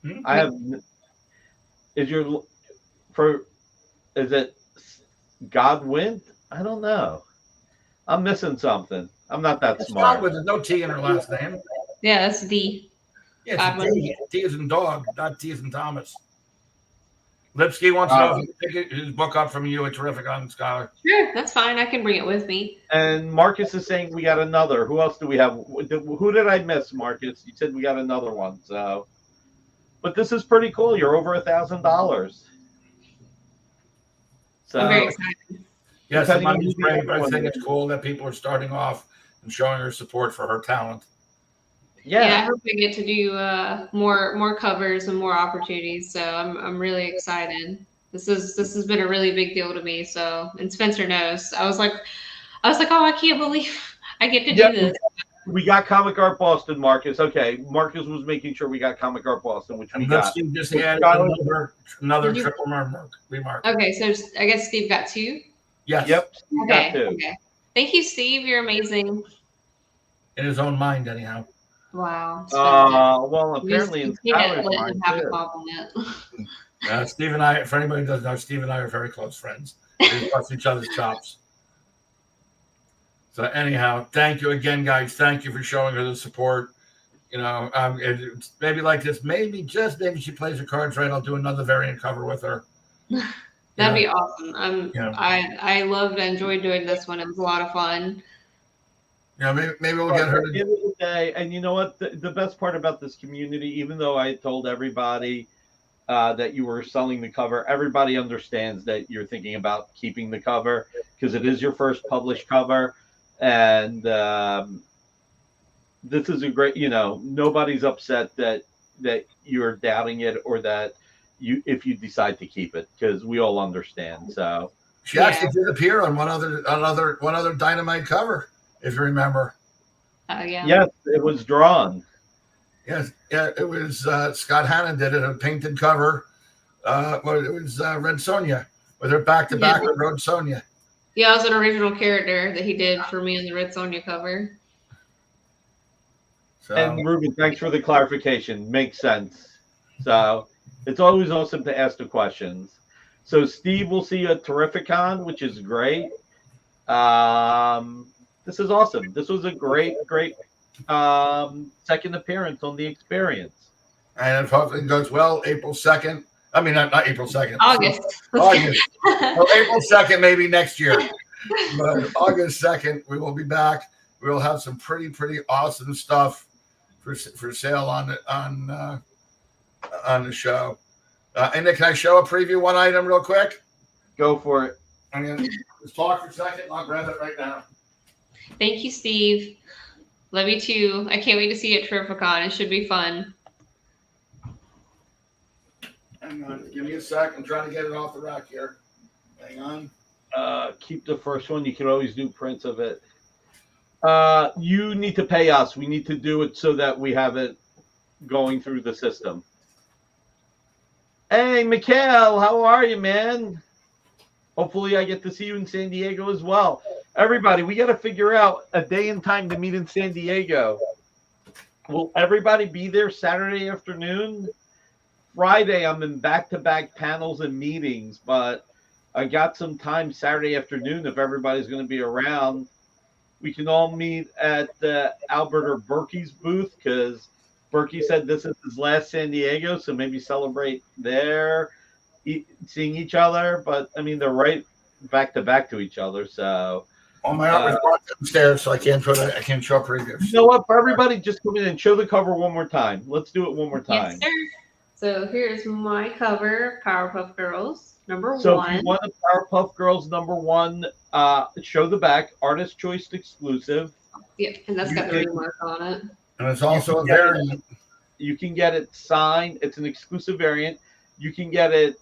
Mm-hmm. I have. Is it Godwin? I don't know. I'm missing something. I'm not that smart. Godwin, there's no T in her last name. Yeah, that's D. Yeah, it's D. T is in dog, not T is in Thomas. Lipsky wants to know if you can pick his book up from you. A terrific on Scholar. Sure, that's fine. I can bring it with me. And Marcus is saying we got another. Who else do we have? Who did I miss, Marcus? You said we got another one. So, but this is pretty cool. You're over $1,000. So I'm very excited. Yes, the money's great, but I think it's cool that people are starting off and showing her support for her talent. Yeah, I hope we get to do more covers and more opportunities. So I'm really excited. This has been a really big deal to me. So, and Spencer knows. I was like, oh, I can't believe I get to do this. We got Comic Art Boston, Marcus. Okay, Marcus was making sure we got Comic Art Boston, which we got. Steve just added another triple remark. Okay, so I guess Steve got 2. Yes. Yep. Okay. Okay. Thank you, Steve. You're amazing. In his own mind, anyhow. Wow. Well, apparently in Skylar's mind too. Steve and I, for anybody who doesn't know, Steve and I are very close friends. We bust each other's chops. So anyhow, thank you again, guys. Thank you for showing her the support. You know, maybe like this, maybe she plays her cards right. I'll do another variant cover with her. That'd be awesome. I loved and enjoyed doing this one. It was a lot of fun. Yeah, maybe we'll get her to the end of the day. And you know what? The best part about this community, even though I told everybody that you were selling the cover, everybody understands that you're thinking about keeping the cover because it is your first published cover. And this is a great, nobody's upset that you're doubting it or that if you decide to keep it, because we all understand. So she actually did appear on one other Dynamite cover, if you remember. Yes, it was drawn. Yes, yeah, it was Scott Hannon did it, a painted cover. It was Red Sonja with her back-to-back with Red Sonja. Yeah, it was an original character that he did for me on the Red Sonja cover. So, and Ruben, thanks for the clarification. Makes sense. So it's always awesome to ask the questions. So Steve will see you at Terrificon, which is great. This is awesome. This was a great second appearance on the experience. And if hopefully it goes well, April 2nd. I mean, not April 2nd. August. Well, April 2nd, maybe next year. But August 2nd, we will be back. We will have some pretty awesome stuff for sale on the show. And can I show a preview one item real quick? Go for it. I'm going to just talk for a second. I'll grab it right now. Thank you, Steve. Love you too. I can't wait to see you at Terrificon. It should be fun. Hang on. Give me a sec. I'm trying to get it off the rack here. Hang on. Keep the first one. You can always do prints of it. You need to pay us. We need to do it so that we have it going through the system. Hey, Mikhail, how are you, man? Hopefully I get to see you in San Diego as well. Everybody, we got to figure out a day and time to meet in San Diego. Will everybody be there Saturday afternoon? Friday, I'm in back-to-back panels and meetings, but I got some time Saturday afternoon if everybody's going to be around. We can all meet at Albert or Berkey's booth because Berkey said this is his last San Diego, so maybe celebrate there, seeing each other. But, I mean, they're right back-to-back to each other, so... All my art was brought downstairs, so I can't show previews. You know what? For everybody, just come in and show the cover one more time. Let's do it one more time. Yes, sir. So here's my cover, Powerpuff Girls, number 1. So if you want a Powerpuff Girls #1, show the back, artist choice exclusive. Yep, and that's got the remark on it. And it's also a variant. You can get it signed. It's an exclusive variant. You can get it.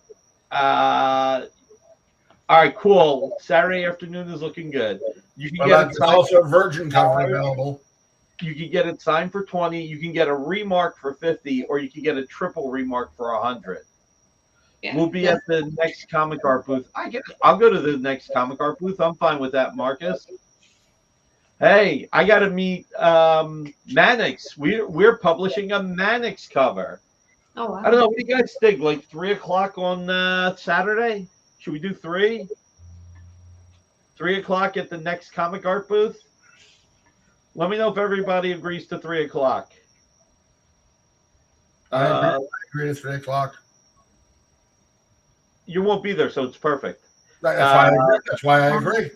All right, cool. Saturday afternoon is looking good. You can get it also a virgin cover available. You can get it signed for $20. You can get a remark for $50, or you can get a triple remark for $100. Yeah. We'll be at the next comic art booth. I'll go to the next comic art booth. I'm fine with that, Marcus. Hey, I got to meet Mannix. We're publishing a Mannix cover. Oh wow! I don't know. What do you guys think? Like 3:00 on Saturday? Should we do 3? 3:00 at the next comic art booth. Let me know if everybody agrees to 3:00. I agree to 3:00. You won't be there, so it's perfect. That's why I agree.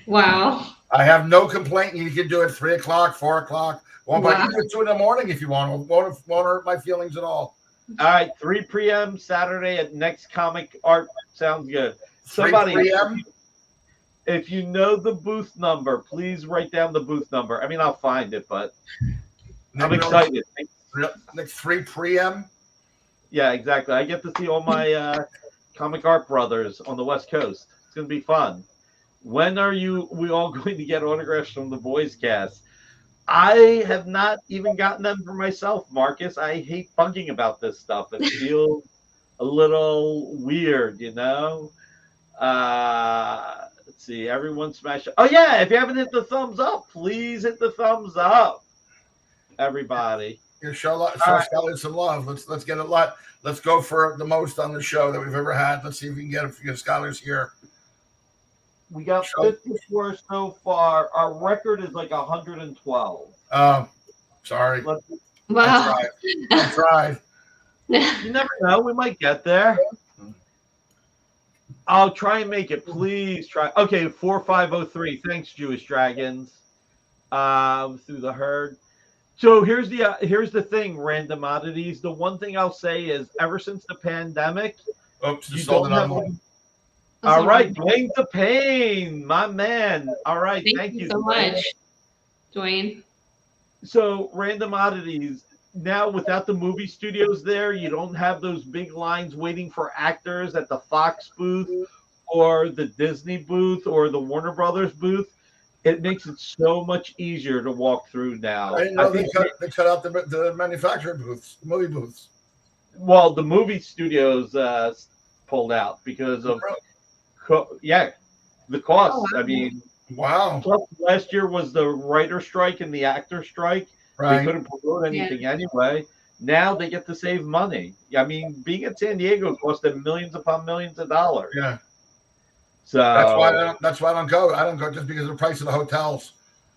Wow. I have no complaint. You can do it 3:00, 4:00. Well, but you can do it in the morning if you want. Won't hurt my feelings at all. All right, 3 p.m. Saturday at next comic art. Sounds good. 3 p.m. If you know the booth number, please write down the booth number. I mean, I'll find it, but I'm excited. Next 3 p.m. Yeah, exactly. I get to see all my comic art brothers on the West Coast. It's going to be fun. When are we all going to get autographs from the Boys Cast? I have not even gotten them for myself, Marcus. I hate bugging about this stuff. It feels a little weird, you know? Let's see. Everyone smash it. Oh, yeah. If you haven't hit the thumbs up, please hit the thumbs up, everybody. Show Scully some love. Let's get a lot. Let's go for the most on the show that we've ever had. Let's see if we can get a few scholars here. We got 54 so far. Our record is like 112. Sorry. Wow. I tried. You never know. We might get there. I'll try and make it. Please try. Okay, 4503. Thanks, Jewish Dragons. Through the herd. So here's the thing, Random Oddities. The one thing I'll say is, ever since the pandemic, you sold it online. All right, Dwayne the Pain, my man. All right, thank you so much, Dwayne. So, Random Oddities, now without the movie studios there, you don't have those big lines waiting for actors at the Fox booth or the Disney booth or the Warner Brothers booth. It makes it so much easier to walk through now. I didn't know they cut out the manufacturer booths, movie booths. Well, the movie studios pulled out because of the cost. Oh, wow. I mean, wow. Plus, last year was the writer strike and the actor strike. Right. They couldn't promote anything anyway. Now they get to save money. I mean, being at San Diego cost them millions upon millions of dollars. Yeah. So that's why I don't go. I don't go just because of the price of the hotels.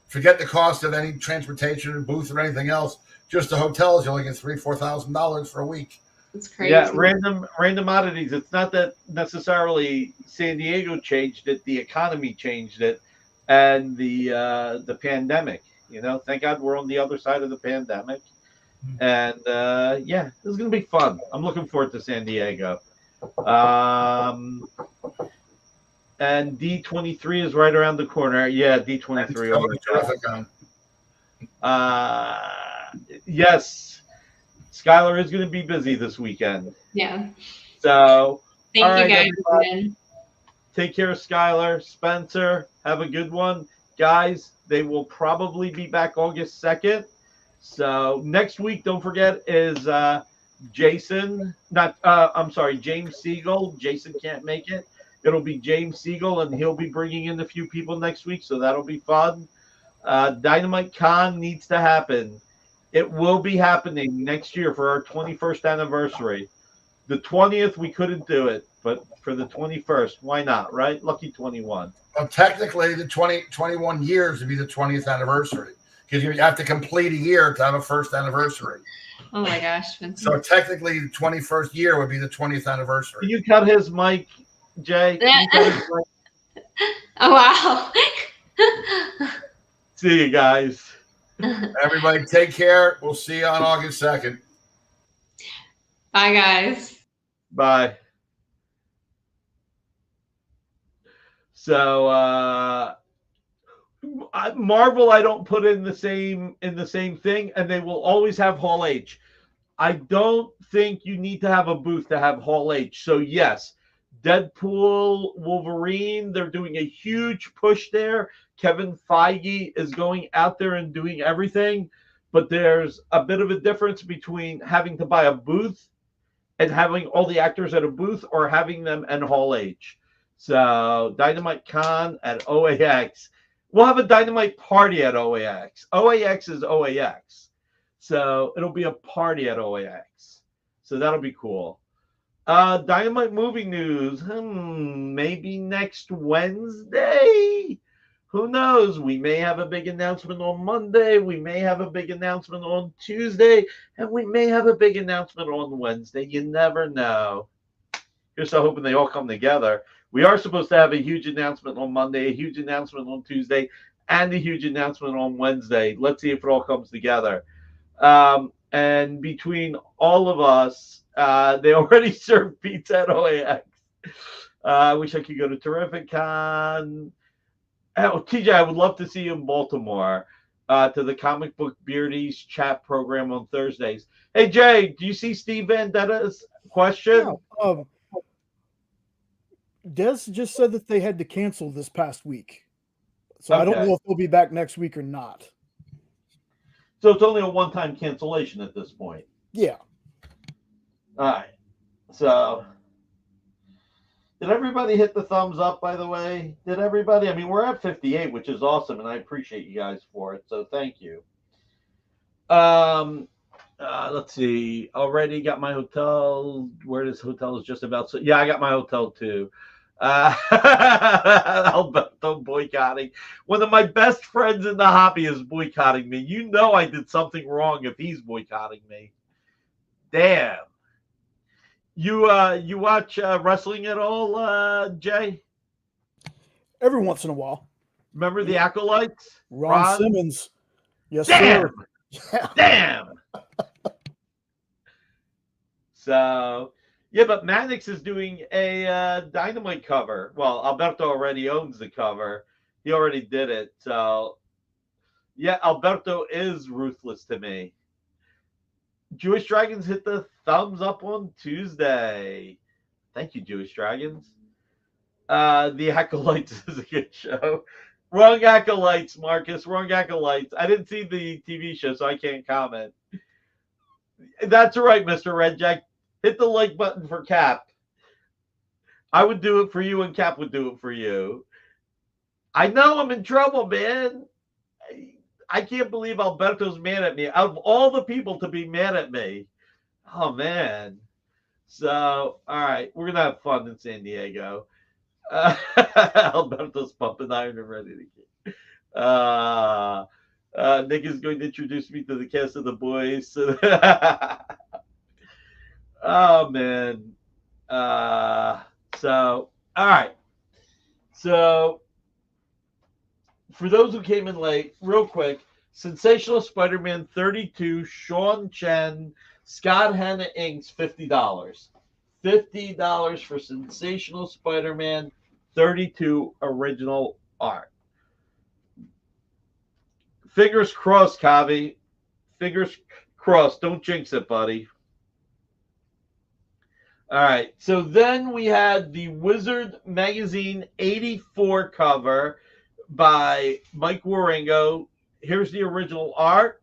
Forget the cost of any transportation or booth or anything else. Just the hotels, you're only getting $3,000-4,000 for a week. It's crazy. Yeah, random oddities. It's not that necessarily San Diego changed it; the economy changed it, and the pandemic. You know, thank God we're on the other side of the pandemic, and this is gonna be fun. I'm looking forward to San Diego. And D23 is right around the corner. Yeah, D23. Yes, Skylar is going to be busy this weekend. Yeah. So, thank you guys. Take care of Skylar. Spencer, have a good one. Guys, they will probably be back August 2nd. So, next week, don't forget, is Jason, I'm sorry, James Siegel. Jason can't make it. It'll be James Siegel, and he'll be bringing in a few people next week, so that'll be fun. Dynamite Con needs to happen. It will be happening next year for our 21st anniversary. The 20th, we couldn't do it, but for the 21st, why not, right? Lucky 21. Well, technically, the 21 years would be the 20th anniversary because you have to complete a year to have a first anniversary. Oh my gosh, Vincent. So technically, the 21st year would be the 20th anniversary. Can you cut his mic, Jay? Can you cut his mic? Oh, wow. See you guys. Everybody, take care. We'll see you on August 2nd. Bye, guys. Bye. So Marvel, I don't put in the same thing, and they will always have Hall H. I don't think you need to have a booth to have Hall H. So yes, Deadpool, Wolverine, they're doing a huge push there. Kevin Feige is going out there and doing everything, but there's a bit of a difference between having to buy a booth and having all the actors at a booth or having them in Hall H. So Dynamite Con at OAX. We'll have a Dynamite party at OAX. OAX is OAX. So it'll be a party at OAX. So that'll be cool. Dynamite movie news. Maybe next Wednesday. Who knows? We may have a big announcement on Monday. We may have a big announcement on Tuesday. And we may have a big announcement on Wednesday. You never know. Here's so hoping they all come together. We are supposed to have a huge announcement on Monday, a huge announcement on Tuesday, and a huge announcement on Wednesday. Let's see if it all comes together. And between all of us, they already serve pizza at OAX. I wish I could go to Terrific Con. Oh, TJ, I would love to see you in Baltimore to the Comic Book Beardies chat program on Thursdays. Hey, Jay, do you see Steve Vendetta's question? Yeah, Des just said that they had to cancel this past week. So I don't know if they'll be back next week or not. So it's only a one-time cancellation at this point. Yeah. All right. So did everybody hit the thumbs up, by the way? Did everybody? I mean, we're at 58, which is awesome, and I appreciate you guys for it. So thank you. Let's see. Already got my hotel. Where this hotel is just about. So yeah, I got my hotel too. Alberto boycotting. One of my best friends in the hobby is boycotting me. You know I did something wrong if he's boycotting me. Damn. You watch wrestling at all, Jay? Every once in a while. Remember the Acolytes? Ron Simmons. Yes, Damn. sir. Yeah. Damn. So, yeah, but Mannix is doing a Dynamite cover. Well, Alberto already owns the cover. He already did it. So, yeah, Alberto is ruthless to me. Jewish Dragons hit the thumbs up on Tuesday. Thank you, Jewish Dragons. The Acolytes is a good show. Wrong Acolytes, Marcus. Wrong Acolytes. I didn't see the TV show, so I can't comment. That's right, Mr. Red Jack. Hit the like button for Cap. I would do it for you, and Cap would do it for you. I know I'm in trouble, man. I can't believe Alberto's mad at me. Out of all the people to be mad at me. Oh, man. So, all right. We're going to have fun in San Diego. Alberto's pumping iron and ready to get. Nick is going to introduce me to the cast of The Boys. Oh, man. So, all right. So, for those who came in late, real quick, Sensational Spider-Man 32, Sean Chen, Scott Hanna Inks, $50. $50 for Sensational Spider-Man 32 original art. Fingers crossed, Kavi. Fingers crossed. Don't jinx it, buddy. All right. So then we had the Wizard Magazine 84 cover by Mike Waringo. Here's the original art.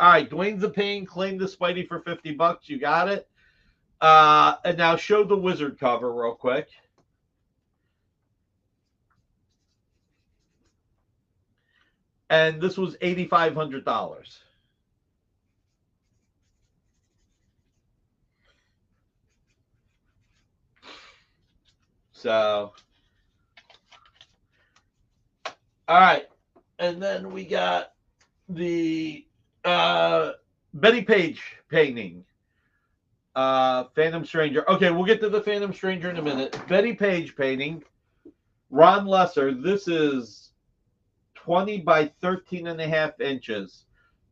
All right, Dwayne's the Pain. Claim the Spidey for $50. You got it. And now show the wizard cover real quick. And this was $8,500. So, all right. And then we got the Betty Page painting. Phantom Stranger. Okay, we'll get to the Phantom Stranger in a minute. Betty Page painting. Ron Lesser. This is 20 by 13 and a half inches.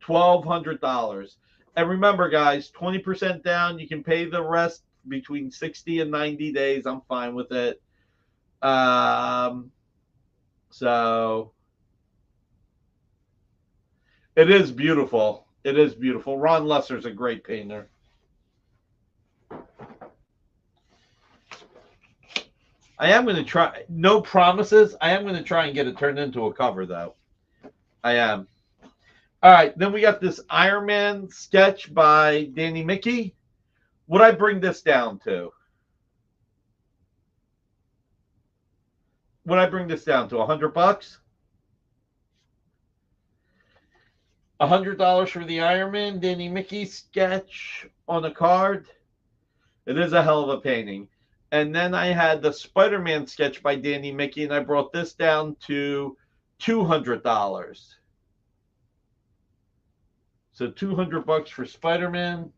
$1,200. And remember, guys, 20% down. You can pay the rest between 60 and 90 days. I'm fine with it. So it is beautiful. It is beautiful. Ron Lesser's a great painter. I am going to try. No promises. I am going to try and get it turned into a cover, though. I am. All right. Then we got this Iron Man sketch by Danny Mickey. Would I bring this down to? Would I bring this down to $100? $100 for the Iron Man Danny Mickey sketch on a card. It is a hell of a painting. And then I had the Spider-Man sketch by Danny Mickey, and I brought this down to $200. So $200 for Spider-Man.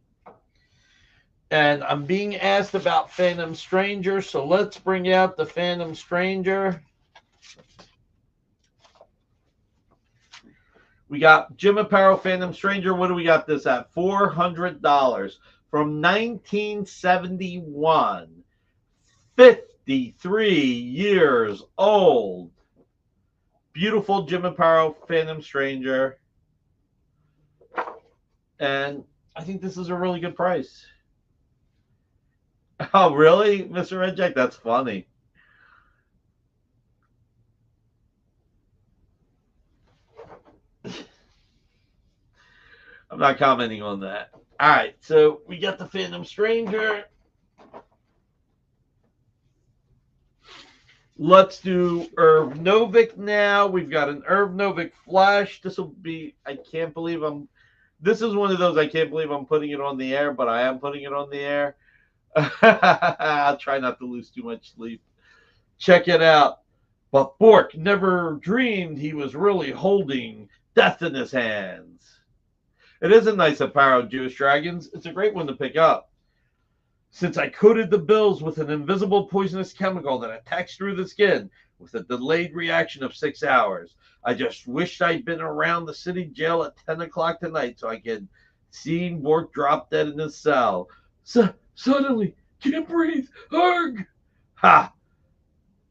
And I'm being asked about Phantom Stranger, so let's bring out the Phantom Stranger. We got Jim Aparo Phantom Stranger. What do we got this at? $400 from 1971. 53 years old. Beautiful Jim Aparo Phantom Stranger. And I think this is a really good price. Oh, really, Mr. Red Jack? That's funny. I'm not commenting on that. All right, so we got the Phantom Stranger. Let's do Irv Novick now. We've got an Irv Novick Flash. This will be, I can't believe this is one of those I can't believe I'm putting it on the air, but I am putting it on the air. I'll try not to lose too much sleep. Check it out. But Bork never dreamed he was really holding death in his hands. It is a nice Aparo Jewish Dragons. It's a great one to pick up. Since I coated the bills with an invisible poisonous chemical that attacks through the skin with a delayed reaction of 6 hours, I just wished I'd been around the city jail at 10 o'clock tonight so I could see Bork drop dead in his cell. Suddenly, can't breathe. Arg! Ha!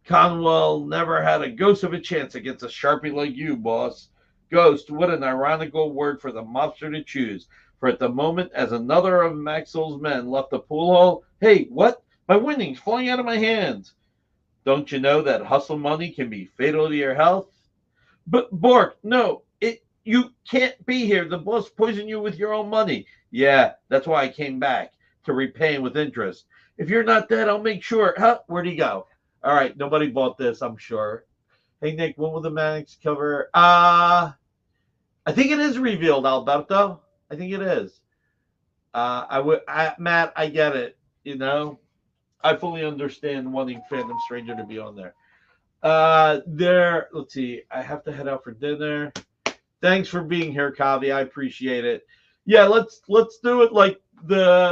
Conwell never had a ghost of a chance against a Sharpie like you, boss. Ghost, what an ironical word for the mobster to choose. For at the moment, as another of Maxwell's men left the pool hall, hey, what? My winnings falling out of my hands. Don't you know that hustle money can be fatal to your health? But Bork, no, you can't be here. The boss poisoned you with your own money. Yeah, that's why I came back, to repay him with interest. If you're not dead, I'll make sure. Huh? Where'd he go? All right, nobody bought this, I'm sure. Hey, Nick, when will the Mannix cover? I think it is revealed, Alberto. I think it is. Matt, I get it. You know, I fully understand wanting Phantom Stranger to be on there. Let's see. I have to head out for dinner. Thanks for being here, Kavi. I appreciate it. Yeah, let's do it like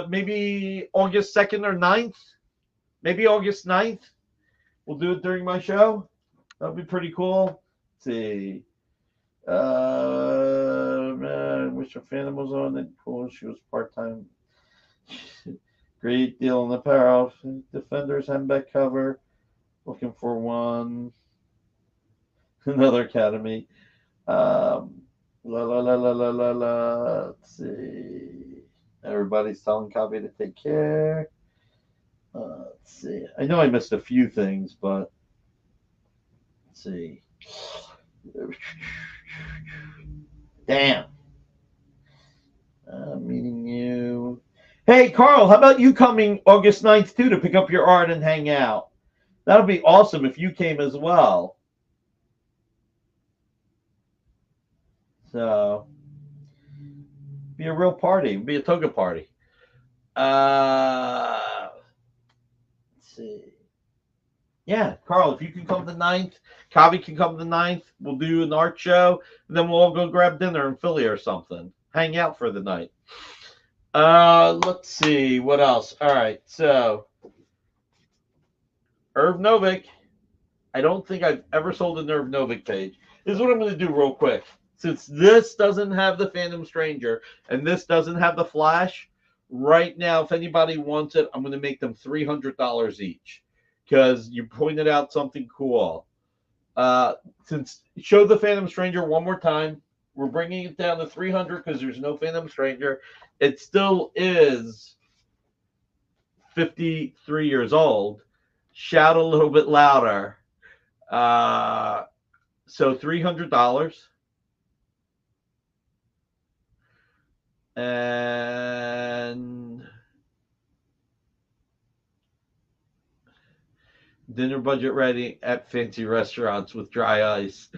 maybe August 2nd or 9th. Maybe August 9th. We'll do it during my show. That'll be pretty cool. Let's see. I wish a Phantom was on it. Cool. She was part-time. Great deal on the Aparo. Defenders handbag cover. Looking for one. Another Academy. Let's see. Everybody's telling Copy to take care. Let's see. I know I missed a few things, but let's see. Damn. Meeting you. Hey, Carl, how about you coming August 9th, too, to pick up your art and hang out? That would be awesome if you came as well. So, be a real party. Be a toga party. Let's see. Yeah, Carl, if you can come the 9th, Kavi can come the 9th. We'll do an art show, and then we'll all go grab dinner in Philly or something. Hang out for the night. Let's see. What else? All right, so Irv Novick. I don't think I've ever sold an Irv Novick page. This is what I'm going to do real quick. Since this doesn't have the Phantom Stranger and this doesn't have the Flash, right now, if anybody wants it, I'm going to make them $300 each. Because you pointed out something cool. Since show the Phantom Stranger one more time, we're bringing it down to 300 because there's no Phantom Stranger. It still is 53 years old. Shout a little bit louder. So $300. And dinner budget ready at fancy restaurants with dry ice.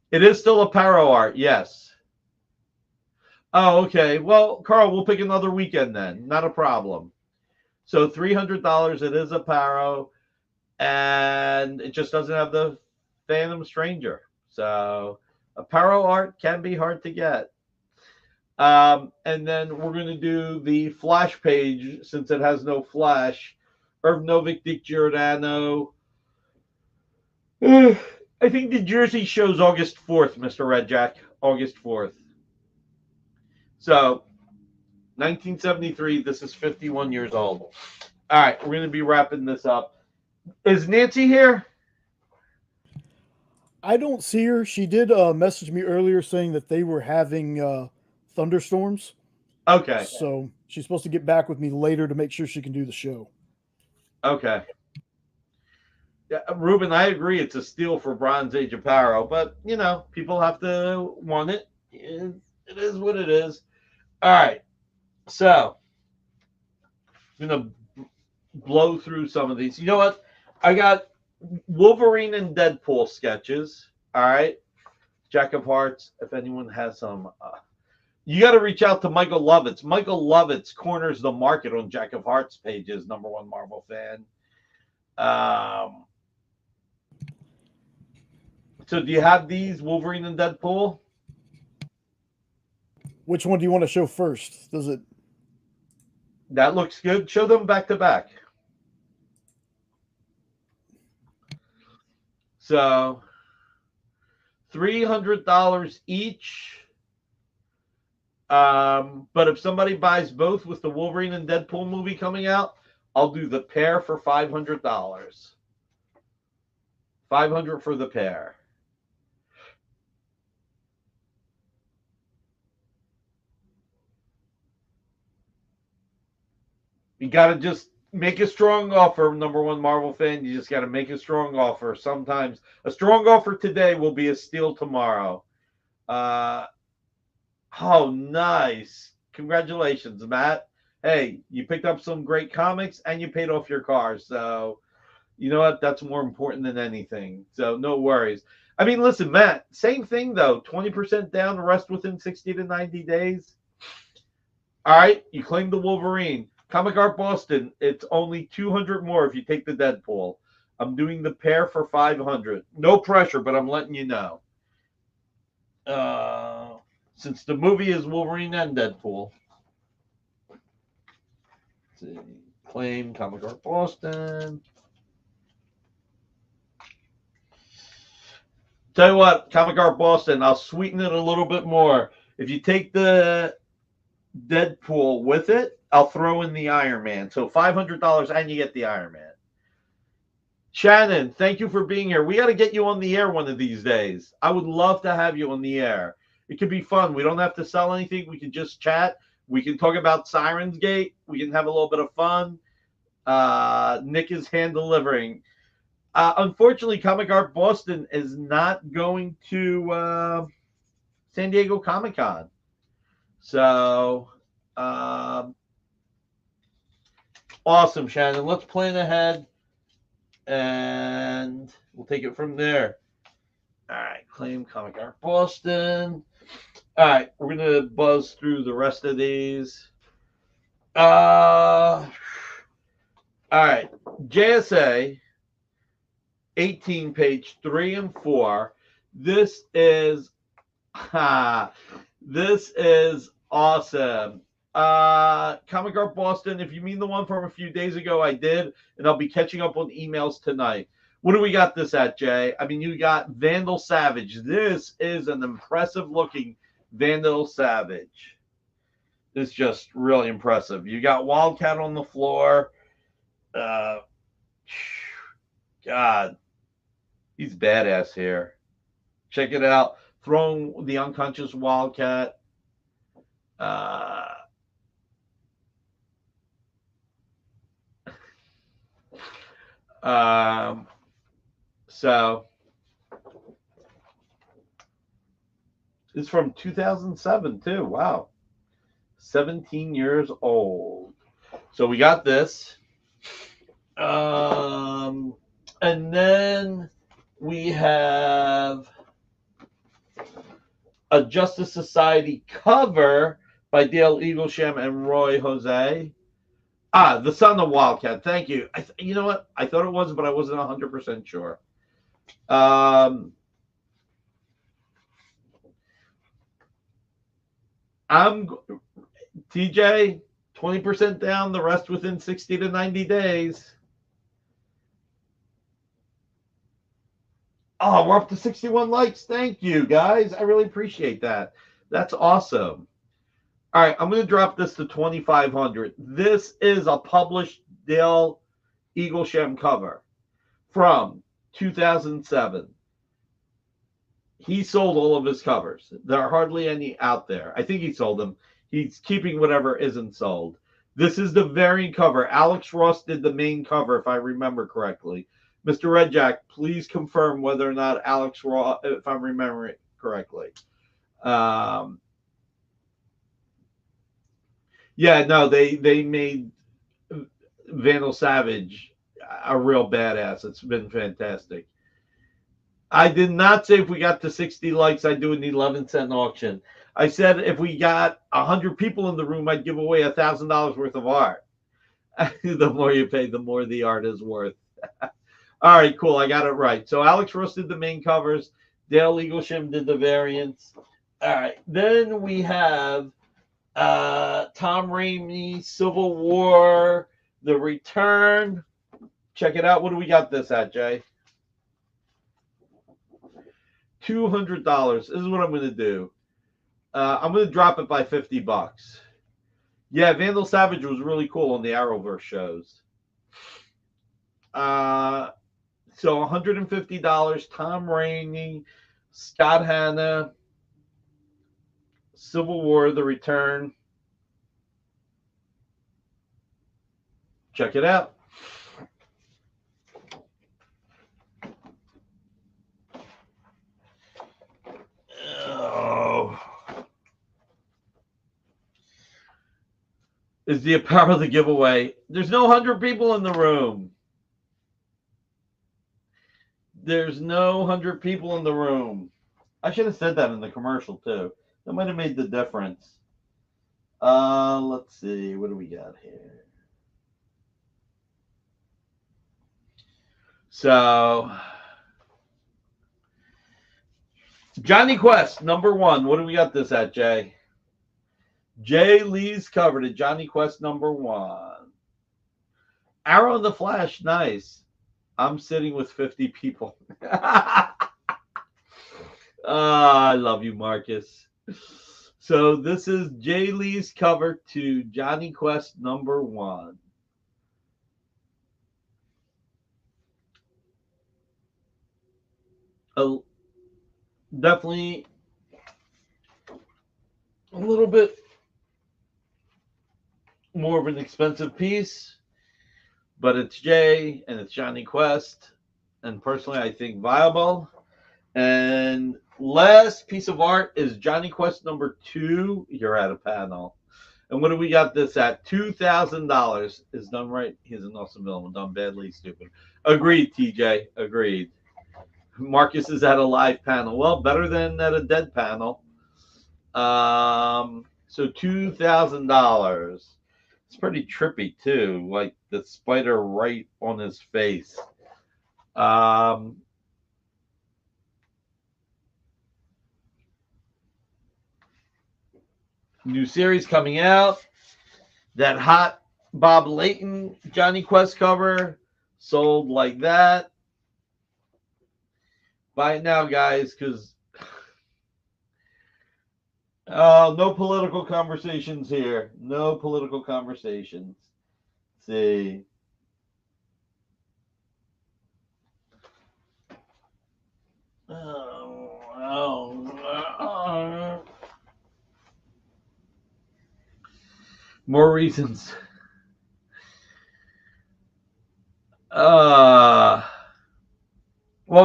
It is still a Paro art, yes. Oh, okay. Well, Carl, we'll pick another weekend then. Not a problem. So $300. It is a Paro, and it just doesn't have the Phantom Stranger. So a Paro art can be hard to get. And then we're going to do the Flash page since it has no Flash. Irv Novick, Dick Giordano. I think the jersey shows August 4th, Mr. Red Jack. August 4th. So, 1973, this is 51 years old. All right, we're going to be wrapping this up. Is Nancy here? I don't see her. She did message me earlier saying that they were having thunderstorms. Okay. So she's supposed to get back with me later to make sure she can do the show. Okay. Yeah, Ruben, I agree. It's a steal for Bronze Age Apparel, but, you know, people have to want it. It is what it is. All right. So, I'm going to blow through some of these. You know what? I got Wolverine and Deadpool sketches. All right. Jack of Hearts, if anyone has some. You got to reach out to Michael Lovitz. Michael Lovitz corners the market on Jack of Hearts pages, #1 Marvel fan. So do you have these, Wolverine and Deadpool? Which one do you want to show first? Does it? That looks good. Show them back to back. So $300 each. But if somebody buys both with the Wolverine and Deadpool movie coming out, I'll do the pair for $500. $500 for the pair. You got to just make a strong offer, #1 Marvel fan. You just got to make a strong offer. Sometimes a strong offer today will be a steal tomorrow. Oh, nice. Congratulations, Matt. Hey, you picked up some great comics and you paid off your car. So, you know what? That's more important than anything. So, no worries. I mean, listen, Matt, same thing, though. 20% down, the rest within 60 to 90 days. All right, you claim the Wolverine. Comic Art Boston, it's only 200 more if you take the Deadpool. I'm doing the pair for 500. No pressure, but I'm letting you know. Since the movie is Wolverine and Deadpool. Let's see. Claim Comic Art Boston. Tell you what, Comic Art Boston, I'll sweeten it a little bit more. If you take the Deadpool with it, I'll throw in the Iron Man. So $500 and you get the Iron Man. Shannon, thank you for being here. We got to get you on the air one of these days. I would love to have you on the air. It could be fun. We don't have to sell anything. We can just chat. We can talk about Sirens Gate. We can have a little bit of fun. Nick is hand delivering. Unfortunately, Comic Art Boston is not going to San Diego Comic-Con. So, awesome, Shannon. Let's plan ahead, and we'll take it from there. All right, claim Comic Art Boston. All right, we're gonna buzz through the rest of these. All right, JSA 18, page 3 and 4. This is this is awesome. Comic Art Boston, if you mean the one from a few days ago, I did, and I'll be catching up on emails tonight. What do we got this at, Jay? I mean, you got Vandal Savage. This is an impressive looking Vandal Savage. It's just really impressive. You got Wildcat on the floor. God, he's badass here. Check it out. Throwing the unconscious Wildcat. So it's from 2007 too. Wow. 17 years old. So we got this. And then we have a Justice Society cover by Dale Eaglesham and Roy Jose. The Son of Wildcat. Thank you. You know what? I thought it was, but I wasn't 100% sure. I'm TJ, 20% down, the rest within 60 to 90 days. Oh, we're up to 61 likes. Thank you, guys. I really appreciate that. That's awesome. All right, I'm going to drop this to 2,500. This is a published Dale Eaglesham cover from 2007. He sold all of his covers. There are hardly any out there. I think he sold them. He's keeping whatever isn't sold. This is the variant cover. Alex Ross did the main cover, if I remember correctly. Mr. Redjack, please confirm whether or not Alex Ross, if I'm remembering it correctly. Yeah, no, they made Vandal Savage a real badass. It's been fantastic. I did not say if we got to 60 likes, I'd do an 11-cent auction. I said if we got 100 people in the room, I'd give away $1,000 worth of art. The more you pay, the more the art is worth. All right, cool. I got it right. So Alex Ross did the main covers. Dale Eaglesham did the variants. All right. Then we have Tom Raimi, Civil War, The Return. Check it out. What do we got this at, Jay? $200. This is what I'm going to do. I'm going to drop it by $50. Yeah, Vandal Savage was really cool on the Arrowverse shows. So $150. Tom Raimi, Scott Hanna, Civil War, The Return. Check it out. Oh. Is the power of the giveaway. There's no 100 people in the room. There's no 100 people in the room. I should have said that in the commercial too. That might have made the difference. Let's see. What do we got here? So, Johnny Quest, #1. What do we got this at, Jay? Jay Lee's cover to Johnny Quest #1. Arrow and the Flash, nice. I'm sitting with 50 people. I love you, Marcus. So this is Jay Lee's cover to Johnny Quest #1. Definitely a little bit more of an expensive piece, but it's Jay and it's Johnny Quest, and personally I think viable. And last piece of art is Johnny Quest number 2. You're at a panel. And what do we got this at? $2,000. Is done right. He's an awesome villain. Done badly, stupid. Agreed, TJ. Agreed. Marcus is at a live panel. Well, better than at a dead panel. So $2,000. It's pretty trippy too, like the spider right on his face. New series coming out. That hot Bob Layton Johnny Quest cover sold like that. Buy it now, guys, because no political conversations here. No political conversations. Let's see. More reasons. Well,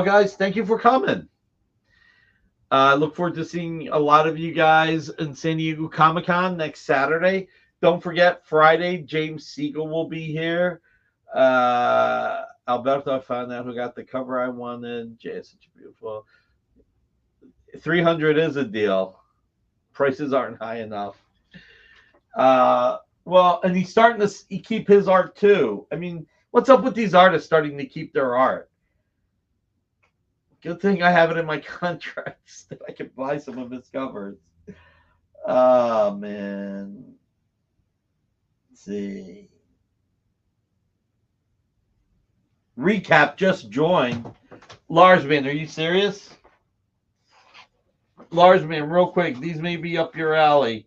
guys, thank you for coming. I look forward to seeing a lot of you guys in San Diego Comic-Con next Saturday. Don't forget, Friday, James Siegel will be here. Alberto, I found out who got the cover I wanted. Jay, it's such a beautiful. 300 is a deal. Prices aren't high enough. Well, and he's starting to keep his art too. I mean, what's up with these artists starting to keep their art? Good thing I have it in my contracts that I can buy some of his covers. Oh, man. Let's see. Recap just joined. Larsman, are you serious? Larsman, real quick. These may be up your alley.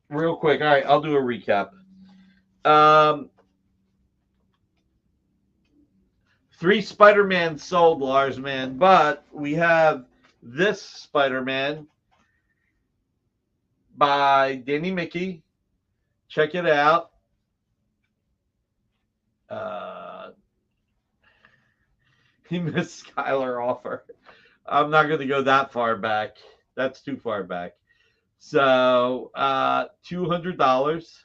Real quick. All right, I'll do a recap. 3 Spider-Man sold, Larsman, but we have this Spider-Man by Danny Mickey. Check it out. He missed Skylar offer. I'm not going to go that far back. That's too far back. So $200.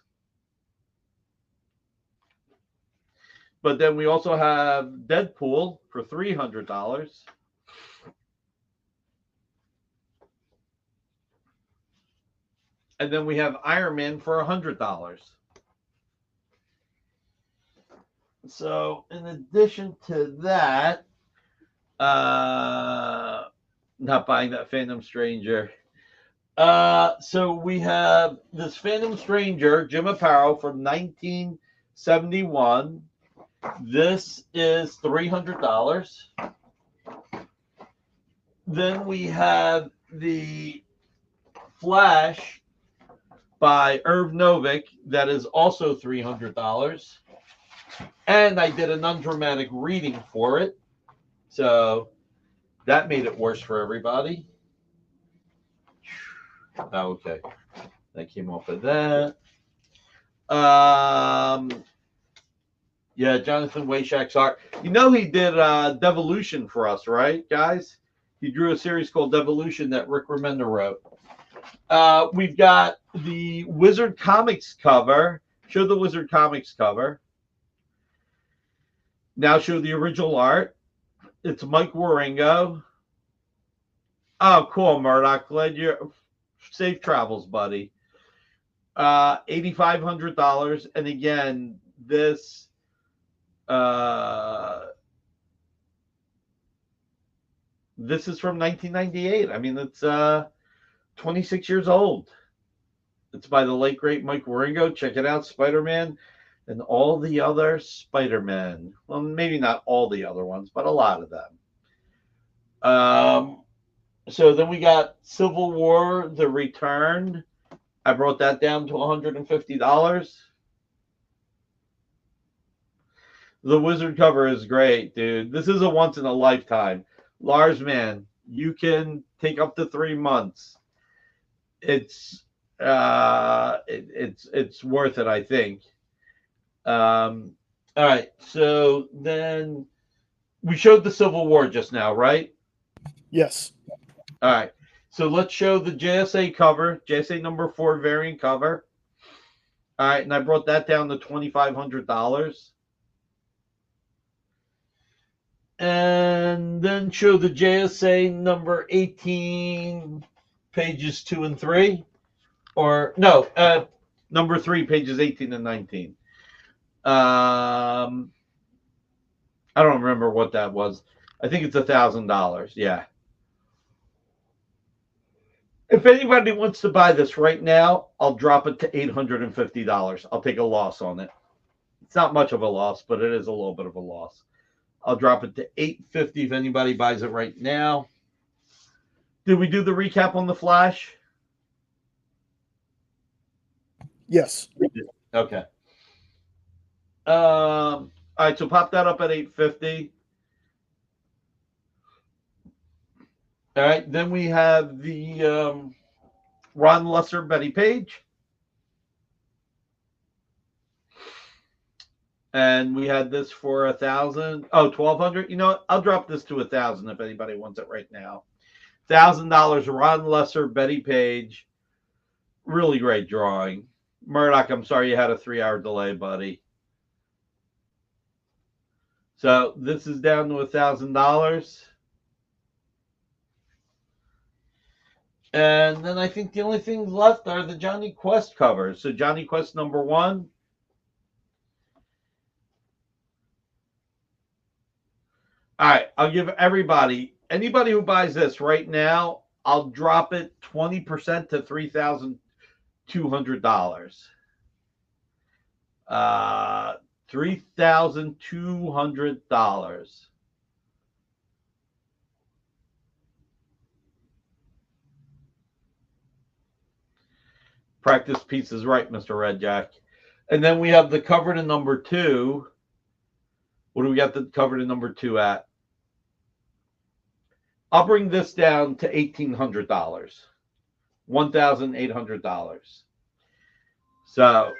But then we also have Deadpool for $300. And then we have Iron Man for $100. So in addition to that, not buying that Phantom Stranger. So we have this Phantom Stranger, Jim Aparo from 1971. This is $300. Then we have the Flash by Irv Novick. That is also $300. And I did an undramatic reading for it. So that made it worse for everybody. Okay. That came off of that. Yeah, Jonathan Wayshak's art. You know he did Devolution for us, right, guys? He drew a series called Devolution that Rick Remender wrote. We've got the Wizard Comics cover. Show the Wizard Comics cover. Now show the original art. It's Mike Waringo. Oh, cool, Murdoch. Glad you're safe travels, buddy. $8,500. And again, this this is from 1998. I mean, it's 26 years old. It's by the late great Mike Waringo. Check it out, Spider-Man and all the other Spider-Men. Well, maybe not all the other ones, but a lot of them. So then we got Civil War: The Return. I brought that down to $150. The Wizard cover is great, dude. This is a once in a lifetime. Lars, man, you can take up to 3 months. It's worth it, I think. All right. So then we showed the Civil War just now, right? Yes. All right. So let's show the JSA cover, JSA number 4 variant cover. All right, and I brought that down to $2,500. And then show the JSA number 18, pages 2 and 3. Or, no, number 3, pages 18 and 19. I don't remember what that was. I think it's $1,000. Yeah. If anybody wants to buy this right now, I'll drop it to $850. I'll take a loss on it. It's not much of a loss, but it is a little bit of a loss. I'll drop it to $850 if anybody buys it right now. Did we do the recap on the Flash? Yes. Okay. All right, so pop that up at $850. All right, then we have the Ron Lesser Betty Page. And we had this for $1,200. You know what? I'll drop this to $1,000 if anybody wants it right now. $1,000, Ron Lesser, Betty Page. Really great drawing. Murdoch, I'm sorry you had a 3-hour delay, buddy. So this is down to $1,000. And then I think the only things left are the Johnny Quest covers. So Johnny Quest number 1. All right, I'll give anybody who buys this right now, I'll drop it 20% to $3,200. $3,200. Practice piece is right, Mr. Red Jack. And then we have the cover to number 2. What do we got the cover to number 2 at? I'll bring this down to $1,800. $1,800. So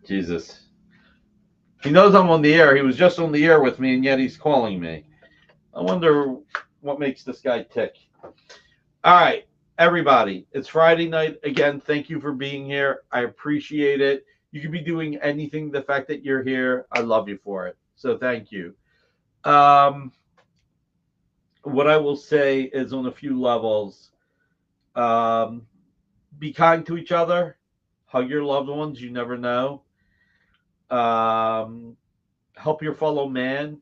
Jesus. He knows I'm on the air. He was just on the air with me, and yet he's calling me. I wonder what makes this guy tick. All right, everybody. It's Friday night. Again, thank you for being here. I appreciate it. You could be doing anything. The fact that you're here, I love you for it. So thank you. What I will say is on a few levels, be kind to each other. Hug your loved ones. You never know. Help your fellow man.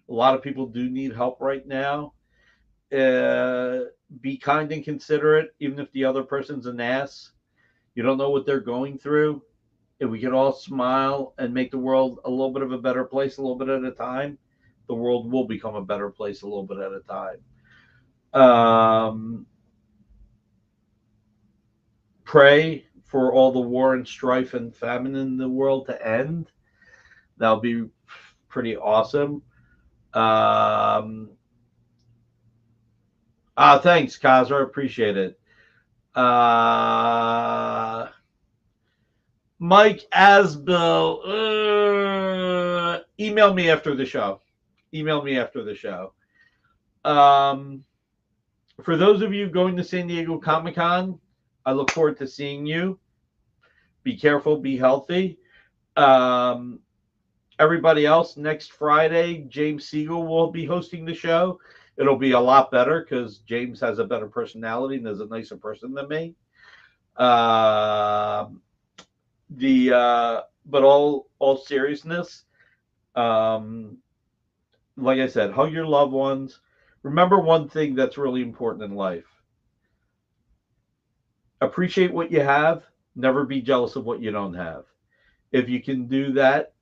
A lot of people do need help right now. Be kind and considerate, even if the other person's an ass. You don't know what they're going through. If we could all smile and make the world a little bit of a better place a little bit at a time, the world will become a better place a little bit at a time. Pray for all the war and strife and famine in the world to end. That'll be pretty awesome. Thanks, Kazra. Appreciate it. Mike Asbill, email me after the show. For those of you going to San Diego Comic-Con, I look forward to seeing you. Be careful, be healthy. Everybody else, next Friday, James Siegel will be hosting the show. It'll be a lot better because James has a better personality and is a nicer person than me. But all seriousness, like I said, hug your loved ones. Remember one thing that's really important in life. Appreciate what you have. Never be jealous of what you don't have. If you can do that,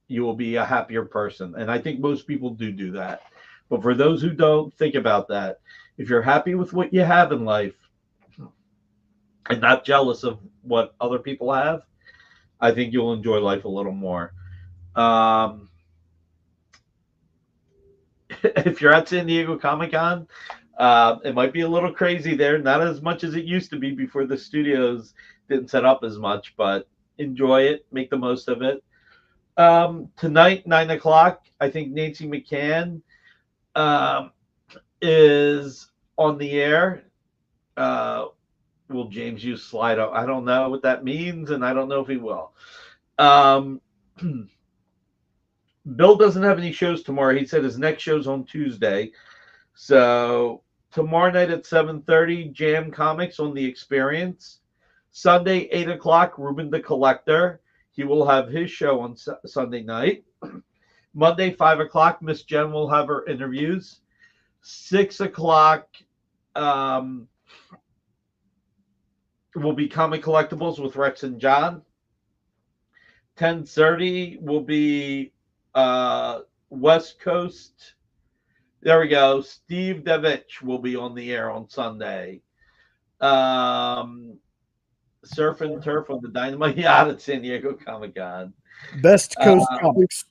you will be a happier person. And I think most people do that. But for those who don't, think about that. If you're happy with what you have in life and not jealous of what other people have, I think you'll enjoy life a little more. If you're at San Diego Comic-Con, it might be a little crazy there. Not as much as it used to be before the studios didn't set up as much, but enjoy it, make the most of it. Tonight, 9 o'clock, I think Nancy McCann is on the air. Will James use Slido? I don't know what that means, and I don't know if he will. Bill doesn't have any shows tomorrow. He said his next show's on Tuesday. So tomorrow night at 7:30, Jam Comics on The Experience. Sunday, 8 o'clock, Ruben the Collector. He will have his show on Sunday night. Monday, 5 o'clock, Miss Jen will have her interviews. 6 o'clock will be Comic Collectibles with Rex and John. 10:30 will be West Coast. There we go. Steve Devich will be on the air on Sunday. Surf and Turf on the Dynamite Yacht at San Diego Comic-Con. Best Coast Comics.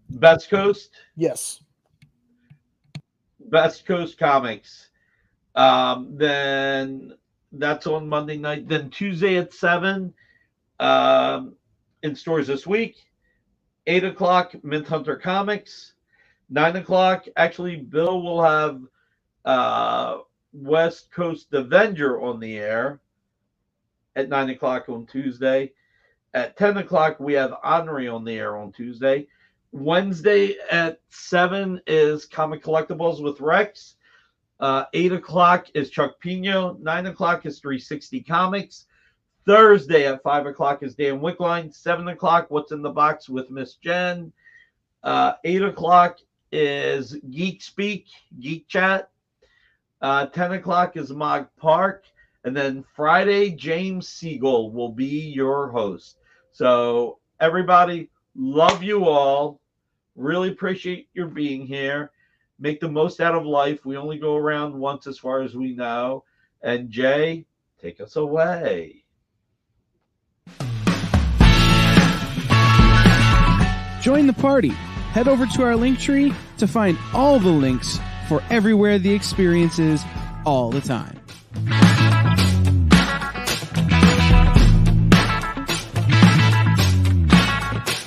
Best Coast? Yes. Best Coast Comics. Then that's on Monday night. Then Tuesday at 7 in stores this week. 8 o'clock, Mint Hunter Comics. 9 o'clock, actually, Bill will have West Coast Avenger on the air at 9 o'clock on Tuesday. At 10 o'clock, we have Henri on the air on Tuesday. Wednesday at 7 is Comic Collectibles with Rex. 8 o'clock is Chuck Pino. 9 o'clock is 360 Comics. Thursday at 5 o'clock is Dan Wickline. 7 o'clock, What's in the Box with Miss Jen. 8 o'clock is Geek Speak, Geek Chat. 10 o'clock is Mog Park. And then Friday, James Siegel will be your host. So everybody, love you all. Really appreciate your being here. Make the most out of life. We only go around once as far as we know. And Jay, take us away. Join the party. Head over to our link tree to find all the links for everywhere the experience is all the time.